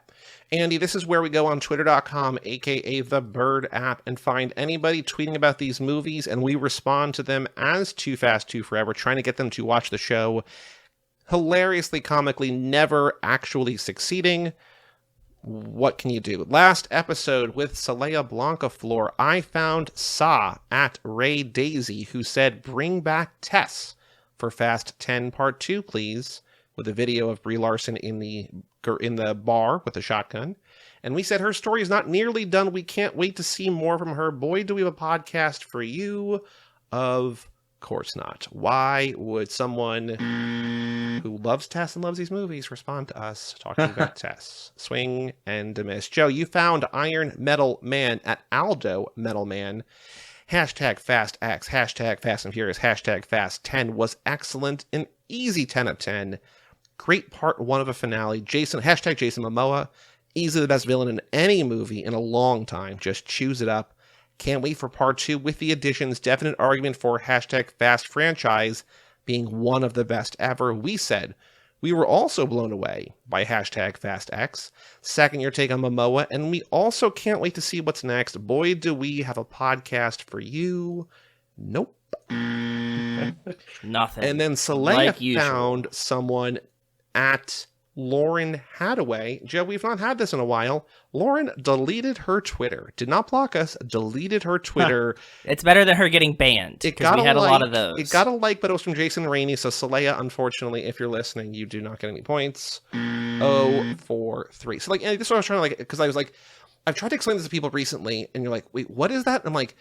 Andy, this is where we go on twitter.com, aka the Bird app, and find anybody tweeting about these movies, and we respond to them as Too Fast, Too Forever, trying to get them to watch the show. Hilariously, comically, never actually succeeding. What can you do? Last episode with Saleha Blancaflor, I found Sa at Ray Daisy, who said, bring back Tess for Fast 10 Part 2, please, with a video of Brie Larson in the bar with a shotgun. And we said her story is not nearly done. We can't wait to see more from her. Boy, do we have a podcast for you. Of course not. Why would someone who loves Tess and loves these movies respond to us talking about Tess? Swing and a miss. Joe, you found Iron Metal Man at Aldo Metal Man. Hashtag Fast X, hashtag Fast and Furious, hashtag Fast 10 was excellent. An easy 10 of 10. Great part 1 of a finale. Hashtag Jason Momoa. Easily the best villain in any movie in a long time. Just choose it up. Can't wait for part 2 with the additions. Definite argument for hashtag Fast Franchise being one of the best ever. We said we were also blown away by hashtag FastX. Second, your take on Momoa. And we also can't wait to see what's next. Boy, do we have a podcast for you. Nope. Nothing. And then Saleya found someone at Lauren Hadaway. Joe, we've not had this in a while. Lauren deleted her Twitter. Did not block us, deleted her Twitter. It's better than her getting banned, because we had a lot of those. It got a like, but it was from Jason Rainey. So Saleya, unfortunately, if you're listening, you do not get any points. 0-4-3. So like, and this is what I was trying to because I was like, I've tried to explain this to people recently, and you're like, wait, what is that? And I'm like,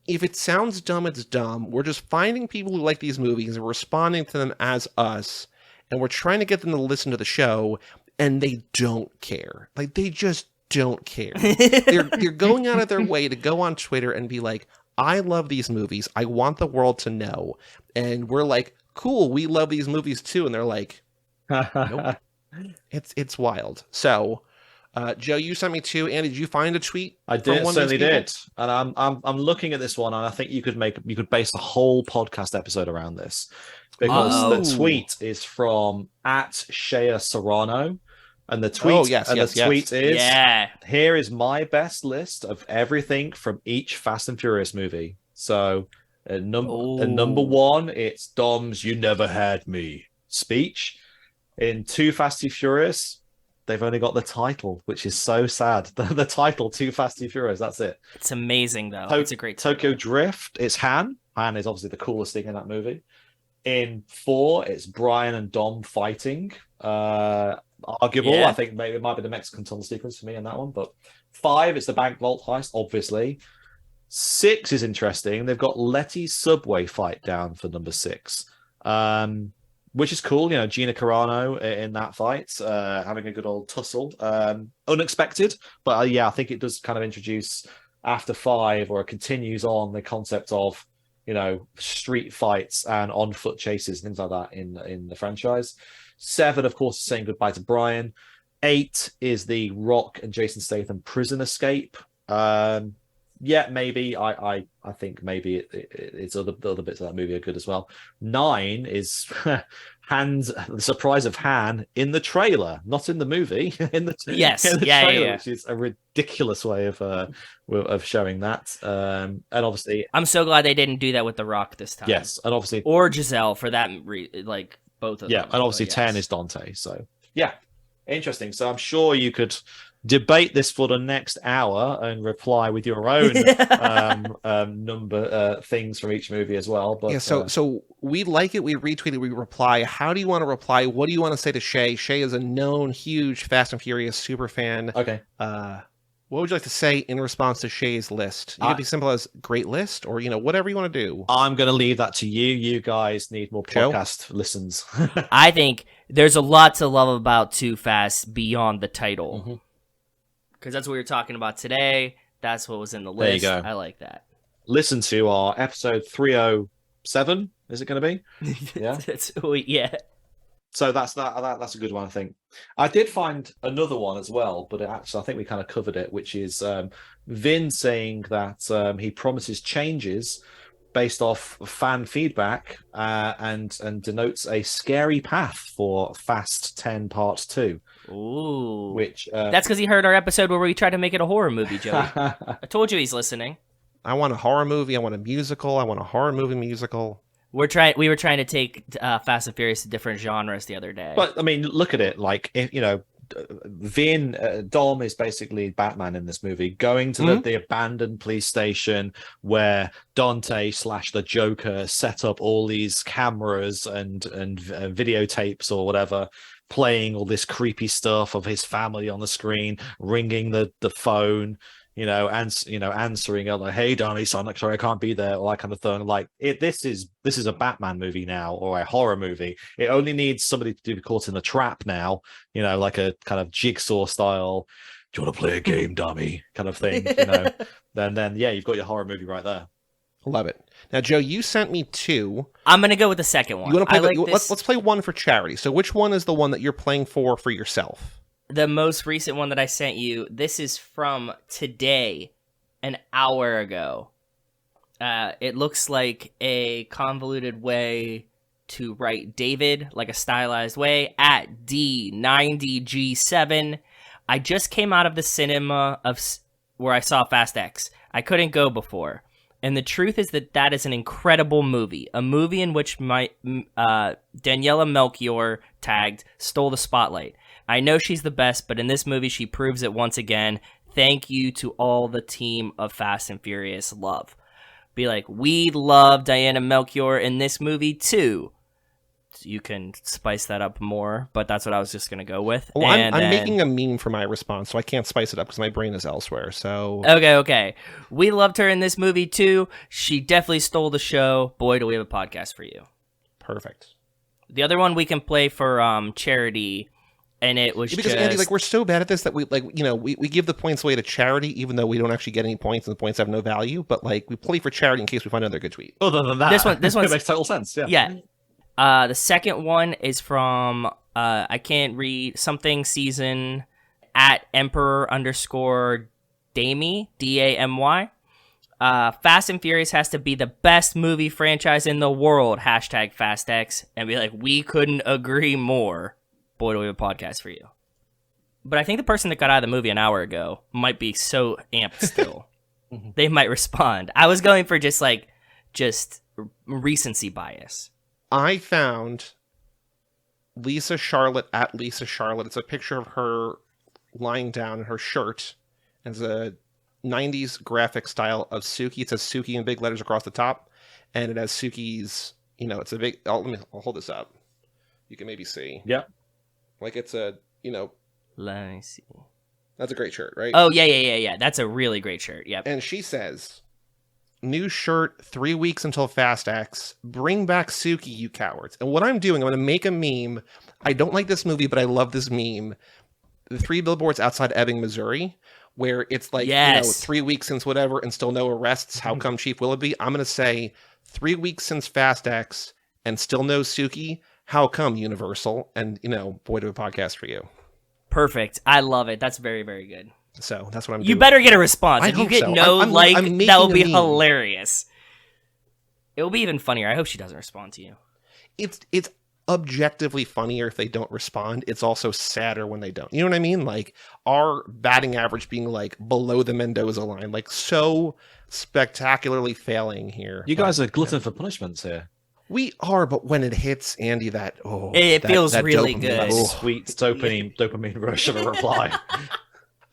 if it sounds dumb, it's dumb. We're just finding people who like these movies and responding to them as us. And we're trying to get them to listen to the show, and they don't care. Like, they just don't care. They're going out of their way to go on Twitter and be like, I love these movies. I want the world to know. And we're like, cool, we love these movies too. And they're like, nope. It's wild. So, Joe, you sent me 2. Andy, did you find a tweet? I did, certainly did. And I'm looking at this one, and I think you could base a whole podcast episode around this. Because the tweet is from @Shea Serrano, and the tweet tweet is, here is my best list of everything from each Fast and Furious movie. So number 1, it's Dom's "You Never Had Me" speech. In Too Fast Too Furious, they've only got the title, which is so sad. The title, Too Fast Too Furious, that's it. It's amazing, though. It's a great title. Tokyo Drift, it's Han. Han is obviously the coolest thing in that movie. In 4, it's Brian and Dom fighting. Arguable. Yeah. I think maybe it might be the Mexican tunnel sequence for me in that one. But 5, it's the bank vault heist, obviously. 6 is interesting. They've got Letty's subway fight down for number 6, which is cool. You know, Gina Carano in that fight, having a good old tussle. Unexpected, but yeah, I think it does kind of introduce after 5, or it continues on the concept of, you know, street fights and on-foot chases, things like that in the franchise. 7, of course, is saying goodbye to Brian. 8 is the Rock and Jason Statham prison escape. Yeah, maybe. I think maybe it's other bits of that movie are good as well. 9 is the surprise of Han in the trailer, not in the movie. in the trailer, which is a ridiculous way of showing that. And obviously, I'm so glad they didn't do that with The Rock this time. Yes, and obviously, or Giselle for that, like both of them. Yeah, and obviously 10 is Dante. So yeah, interesting. So I'm sure you could debate this for the next hour and reply with your own number things from each movie as well. But yeah, so we like it, we retweet it, we reply. How do you want to reply? What do you want to say to Shay? Shay is a known huge Fast and Furious super fan. Okay. What would you like to say in response to Shay's list? You could be simple as great list, or whatever you want to do. I'm going to leave that to you. You guys need more podcast listens. I think there's a lot to love about Too Fast beyond the title. Mm-hmm. Because that's what we were talking about today. That's what was in the list. There you go. I like that. Listen to our episode 307. Is it going to be? Yeah. Yeah. So that's a good one, I think. I did find another one as well, but I think we kind of covered it, which is Vin saying that he promises changes based off fan feedback and denotes a scary path for Fast 10 Part 2. Ooh. Which that's because he heard our episode where we tried to make it a horror movie, Joey. I told you he's listening. I want a horror movie. I want a musical. I want a horror movie musical. We were trying to take Fast and Furious to different genres the other day. But I mean, look at it. Like, if, Vin Dom is basically Batman in this movie, going to the abandoned police station where Dante / the Joker set up all these cameras and videotapes or whatever, playing all this creepy stuff of his family on the screen, ringing the phone, answering like, "Hey, Donnie, son, like, sorry, I can't be there," all that kind of thing. Like, this is a Batman movie now, or a horror movie. It only needs somebody to be caught in a trap now, like a kind of Jigsaw style. Do you want to play a game, dummy? Kind of thing, Then yeah, you've got your horror movie right there. Love it. Now, Joe, you sent me 2. I'm gonna go with the second one. You want to play? Let's play one for charity. So, which one is the one that you're playing for yourself? the most recent one that I sent you, this is from today, an hour ago. It looks like a convoluted way to write David, like a stylized way, at D90G7. I just came out of the cinema where I saw Fast X. I couldn't go before. And the truth is that is an incredible movie. A movie in which Daniela Melchior, tagged, stole the spotlight. I know she's the best, but in this movie she proves it once again. Thank you to all the team of Fast and Furious love. Be like, we love Diana Melchior in this movie too. You can spice that up more, but that's what I was just going to go with. Well, I'm making a meme for my response, so I can't spice it up because my brain is elsewhere. So Okay. We loved her in this movie too. She definitely stole the show. Boy, do we have a podcast for you. Perfect. The other one we can play for charity, and it was because Andy, like, we're so bad at this that we give the points away to charity, even though we don't actually get any points and the points have no value. But like, we play for charity in case we find another good tweet. Other than that, this one makes total sense. Yeah. The second one is from I can't read something season at Emperor_Damy, Damy. Fast and Furious has to be the best movie franchise in the world. #FastX, and be like, we couldn't agree more. Boy, do we have a podcast for you. But I think the person that got out of the movie an hour ago might be so amped still. They might respond. I was going for just recency bias. I found Lisa Charlotte at Lisa Charlotte. It's a picture of her lying down in her shirt. It's a 90s graphic style of Suki. It says Suki in big letters across the top. And it has Suki's, it's a big... I'll hold this up. You can maybe see. Yeah. Like it's a, Let me see. That's a great shirt, right? Oh, yeah. That's a really great shirt. Yep. And she says... New shirt, 3 weeks until Fast X. Bring back Suki, you cowards. And what I'm doing, I'm going to make a meme. I don't like this movie, but I love this meme. The 3 billboards outside Ebbing, Missouri, where it's like, 3 weeks since whatever and still no arrests. How come Chief Willoughby? I'm going to say 3 weeks since Fast X and still no Suki. How come Universal? And, boy, do a podcast for you. Perfect. I love it. That's very, very good. So that's what I'm doing. You better get a response. If you get so. no I'm that will be hilarious. It will be even funnier. I hope she doesn't respond to you. It's objectively funnier if they don't respond. It's also sadder when they don't. You know what I mean? Like our batting average being like below the Mendoza line, like so spectacularly failing here. You guys are glutton for punishments here. We are, but when it hits Andy, it feels really good. Sweet dopamine rush of a reply.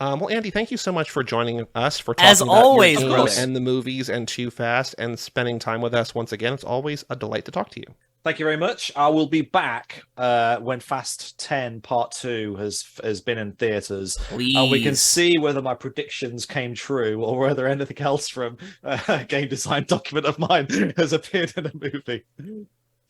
Well, Andy, thank you so much for joining us for talking As always, about your games and the movies and Too Fast and spending time with us once again. It's always a delight to talk to you. Thank you very much. I will be back when Fast 10 Part 2 has been in theaters. Please. And we can see whether my predictions came true or whether anything else from a game design document of mine has appeared in a movie.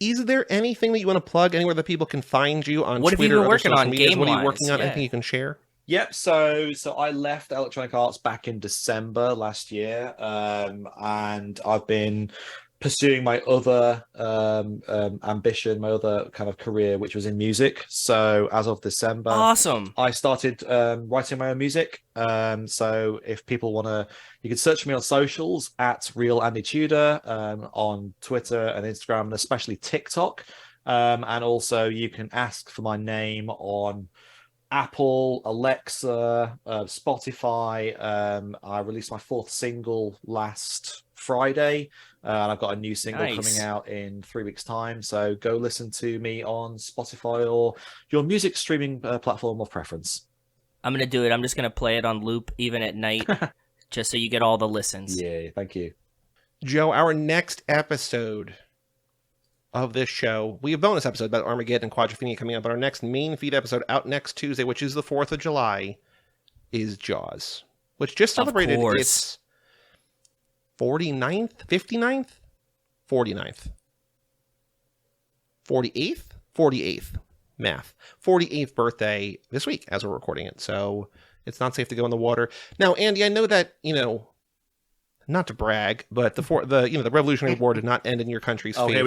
Is there anything that you want to plug, anywhere that people can find you on What Twitter have you been working on game-wise? What are you working on? Yeah. Anything you can share? Yep, so I left Electronic Arts back in December last year, and I've been pursuing my other ambition, my other kind of career, which was in music. So as of December, awesome, I started writing my own music. So if people want to, you can search me on socials at Real Andy Tudor on Twitter and Instagram, and especially TikTok. And also you can ask for my name on Apple, Alexa, Spotify. I released my 4th single last Friday, and I've got a new single coming out in 3 weeks' time. So go listen to me on Spotify or your music streaming platform of preference. I'm going to do it. I'm just going to play it on loop even at night, just so you get all the listens. Yeah, thank you. Joe, our next episode of this show, we have a bonus episode about Armageddon and Quadrophenia coming up, but our next main feed episode out next Tuesday, which is the 4th of July, is Jaws, which just celebrated its 49th, 59th, 49th, 48th, 48th, math, 48th birthday this week as we're recording it. So it's not safe to go in the water. Now, Andy, I know that, not to brag, but the Revolutionary War did not end in your country's favor. Here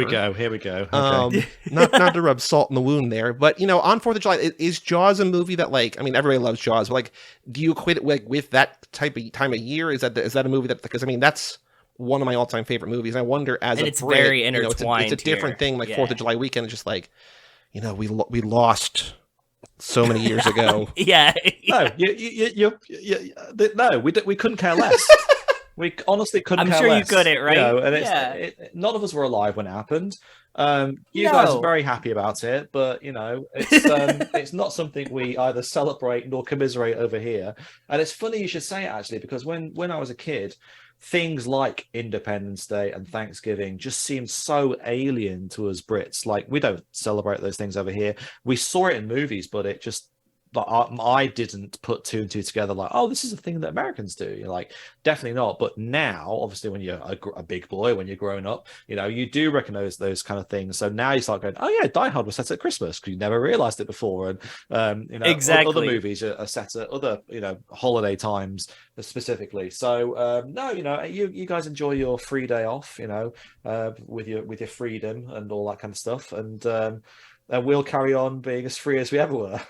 we go. Okay. Not to rub salt in the wound there, but on 4th of July, is Jaws a movie that everybody loves Jaws, but do you equate it with that type of time of year? Is that a movie that, because that's one of my all-time favorite movies. And I wonder, as and a it's Brit, very intertwined. It's a different thing. 4th of July weekend is just we lost so many years ago. Yeah. No, no, we couldn't care less. We honestly couldn't care less. I'm sure you couldn't, right? And none of us were alive when it happened. You guys are very happy about it, but it's not something we either celebrate nor commiserate over here. And it's funny you should say it, actually, because when I was a kid, things like Independence Day and Thanksgiving just seemed so alien to us Brits. We don't celebrate those things over here. We saw it in movies, but it just, I didn't put two and two together this is a thing that Americans do. You're definitely not. But now, obviously, when you're a big boy, when you're growing up, you do recognize those kind of things. So now you start going, oh yeah, Die Hard was set at Christmas, because you never realized it before. And exactly. Other movies are set at other holiday times specifically. So no, you guys enjoy your free day off, with your freedom and all that kind of stuff, and we'll carry on being as free as we ever were.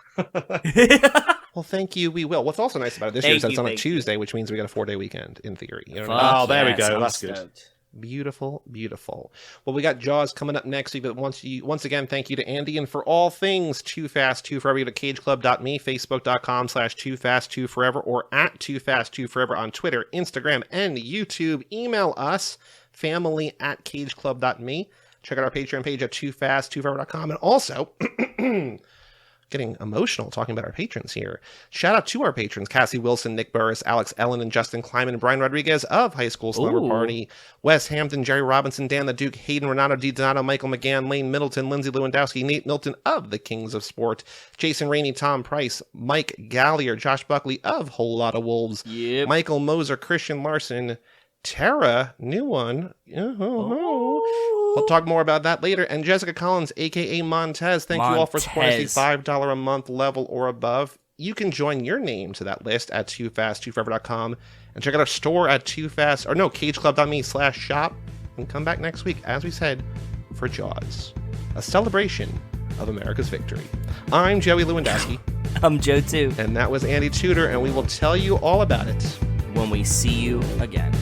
Well, thank you. We will. What's also nice about it this year is that it's on a Tuesday, which means we got a 4-day weekend in theory. Oh, there we go. That's good. Beautiful, beautiful. Well, we got Jaws coming up next week, but once again, thank you to Andy. And for all things Too Fast, Too Forever, go to cageclub.me, facebook.com/TooFast2Forever, or at TooFast2Forever on Twitter, Instagram, and YouTube. Email us, family@cageclub.me. Check out our Patreon page at toofast2forever.com. And also, getting emotional talking about our patrons here. Shout out to our patrons, Cassie Wilson, Nick Burris, Alex Ellen, and Justin Kleiman, and Brian Rodriguez of High School Slumber Party, Wes Hampton, Jerry Robinson, Dan the Duke, Hayden Renato Di Donato, Michael McGann, Lane Middleton, Lindsay Lewandowski, Nate Milton of the Kings of Sport, Jason Rainey, Tom Price, Mike Gallier, Josh Buckley of Whole Lotta Wolves, Michael Moser, Christian Larson, Tara, new one. We'll talk more about that later. And Jessica Collins, a.k.a. Montez. Thank you all for supporting us the $5 a month level or above. You can join your name to that list at toofast2forever.com and check out our store at cageclub.me/shop. And come back next week, as we said, for Jaws, a celebration of America's victory. I'm Joey Lewandowski. I'm Joe, too. And that was Andy Tudor, and we will tell you all about it when we see you again.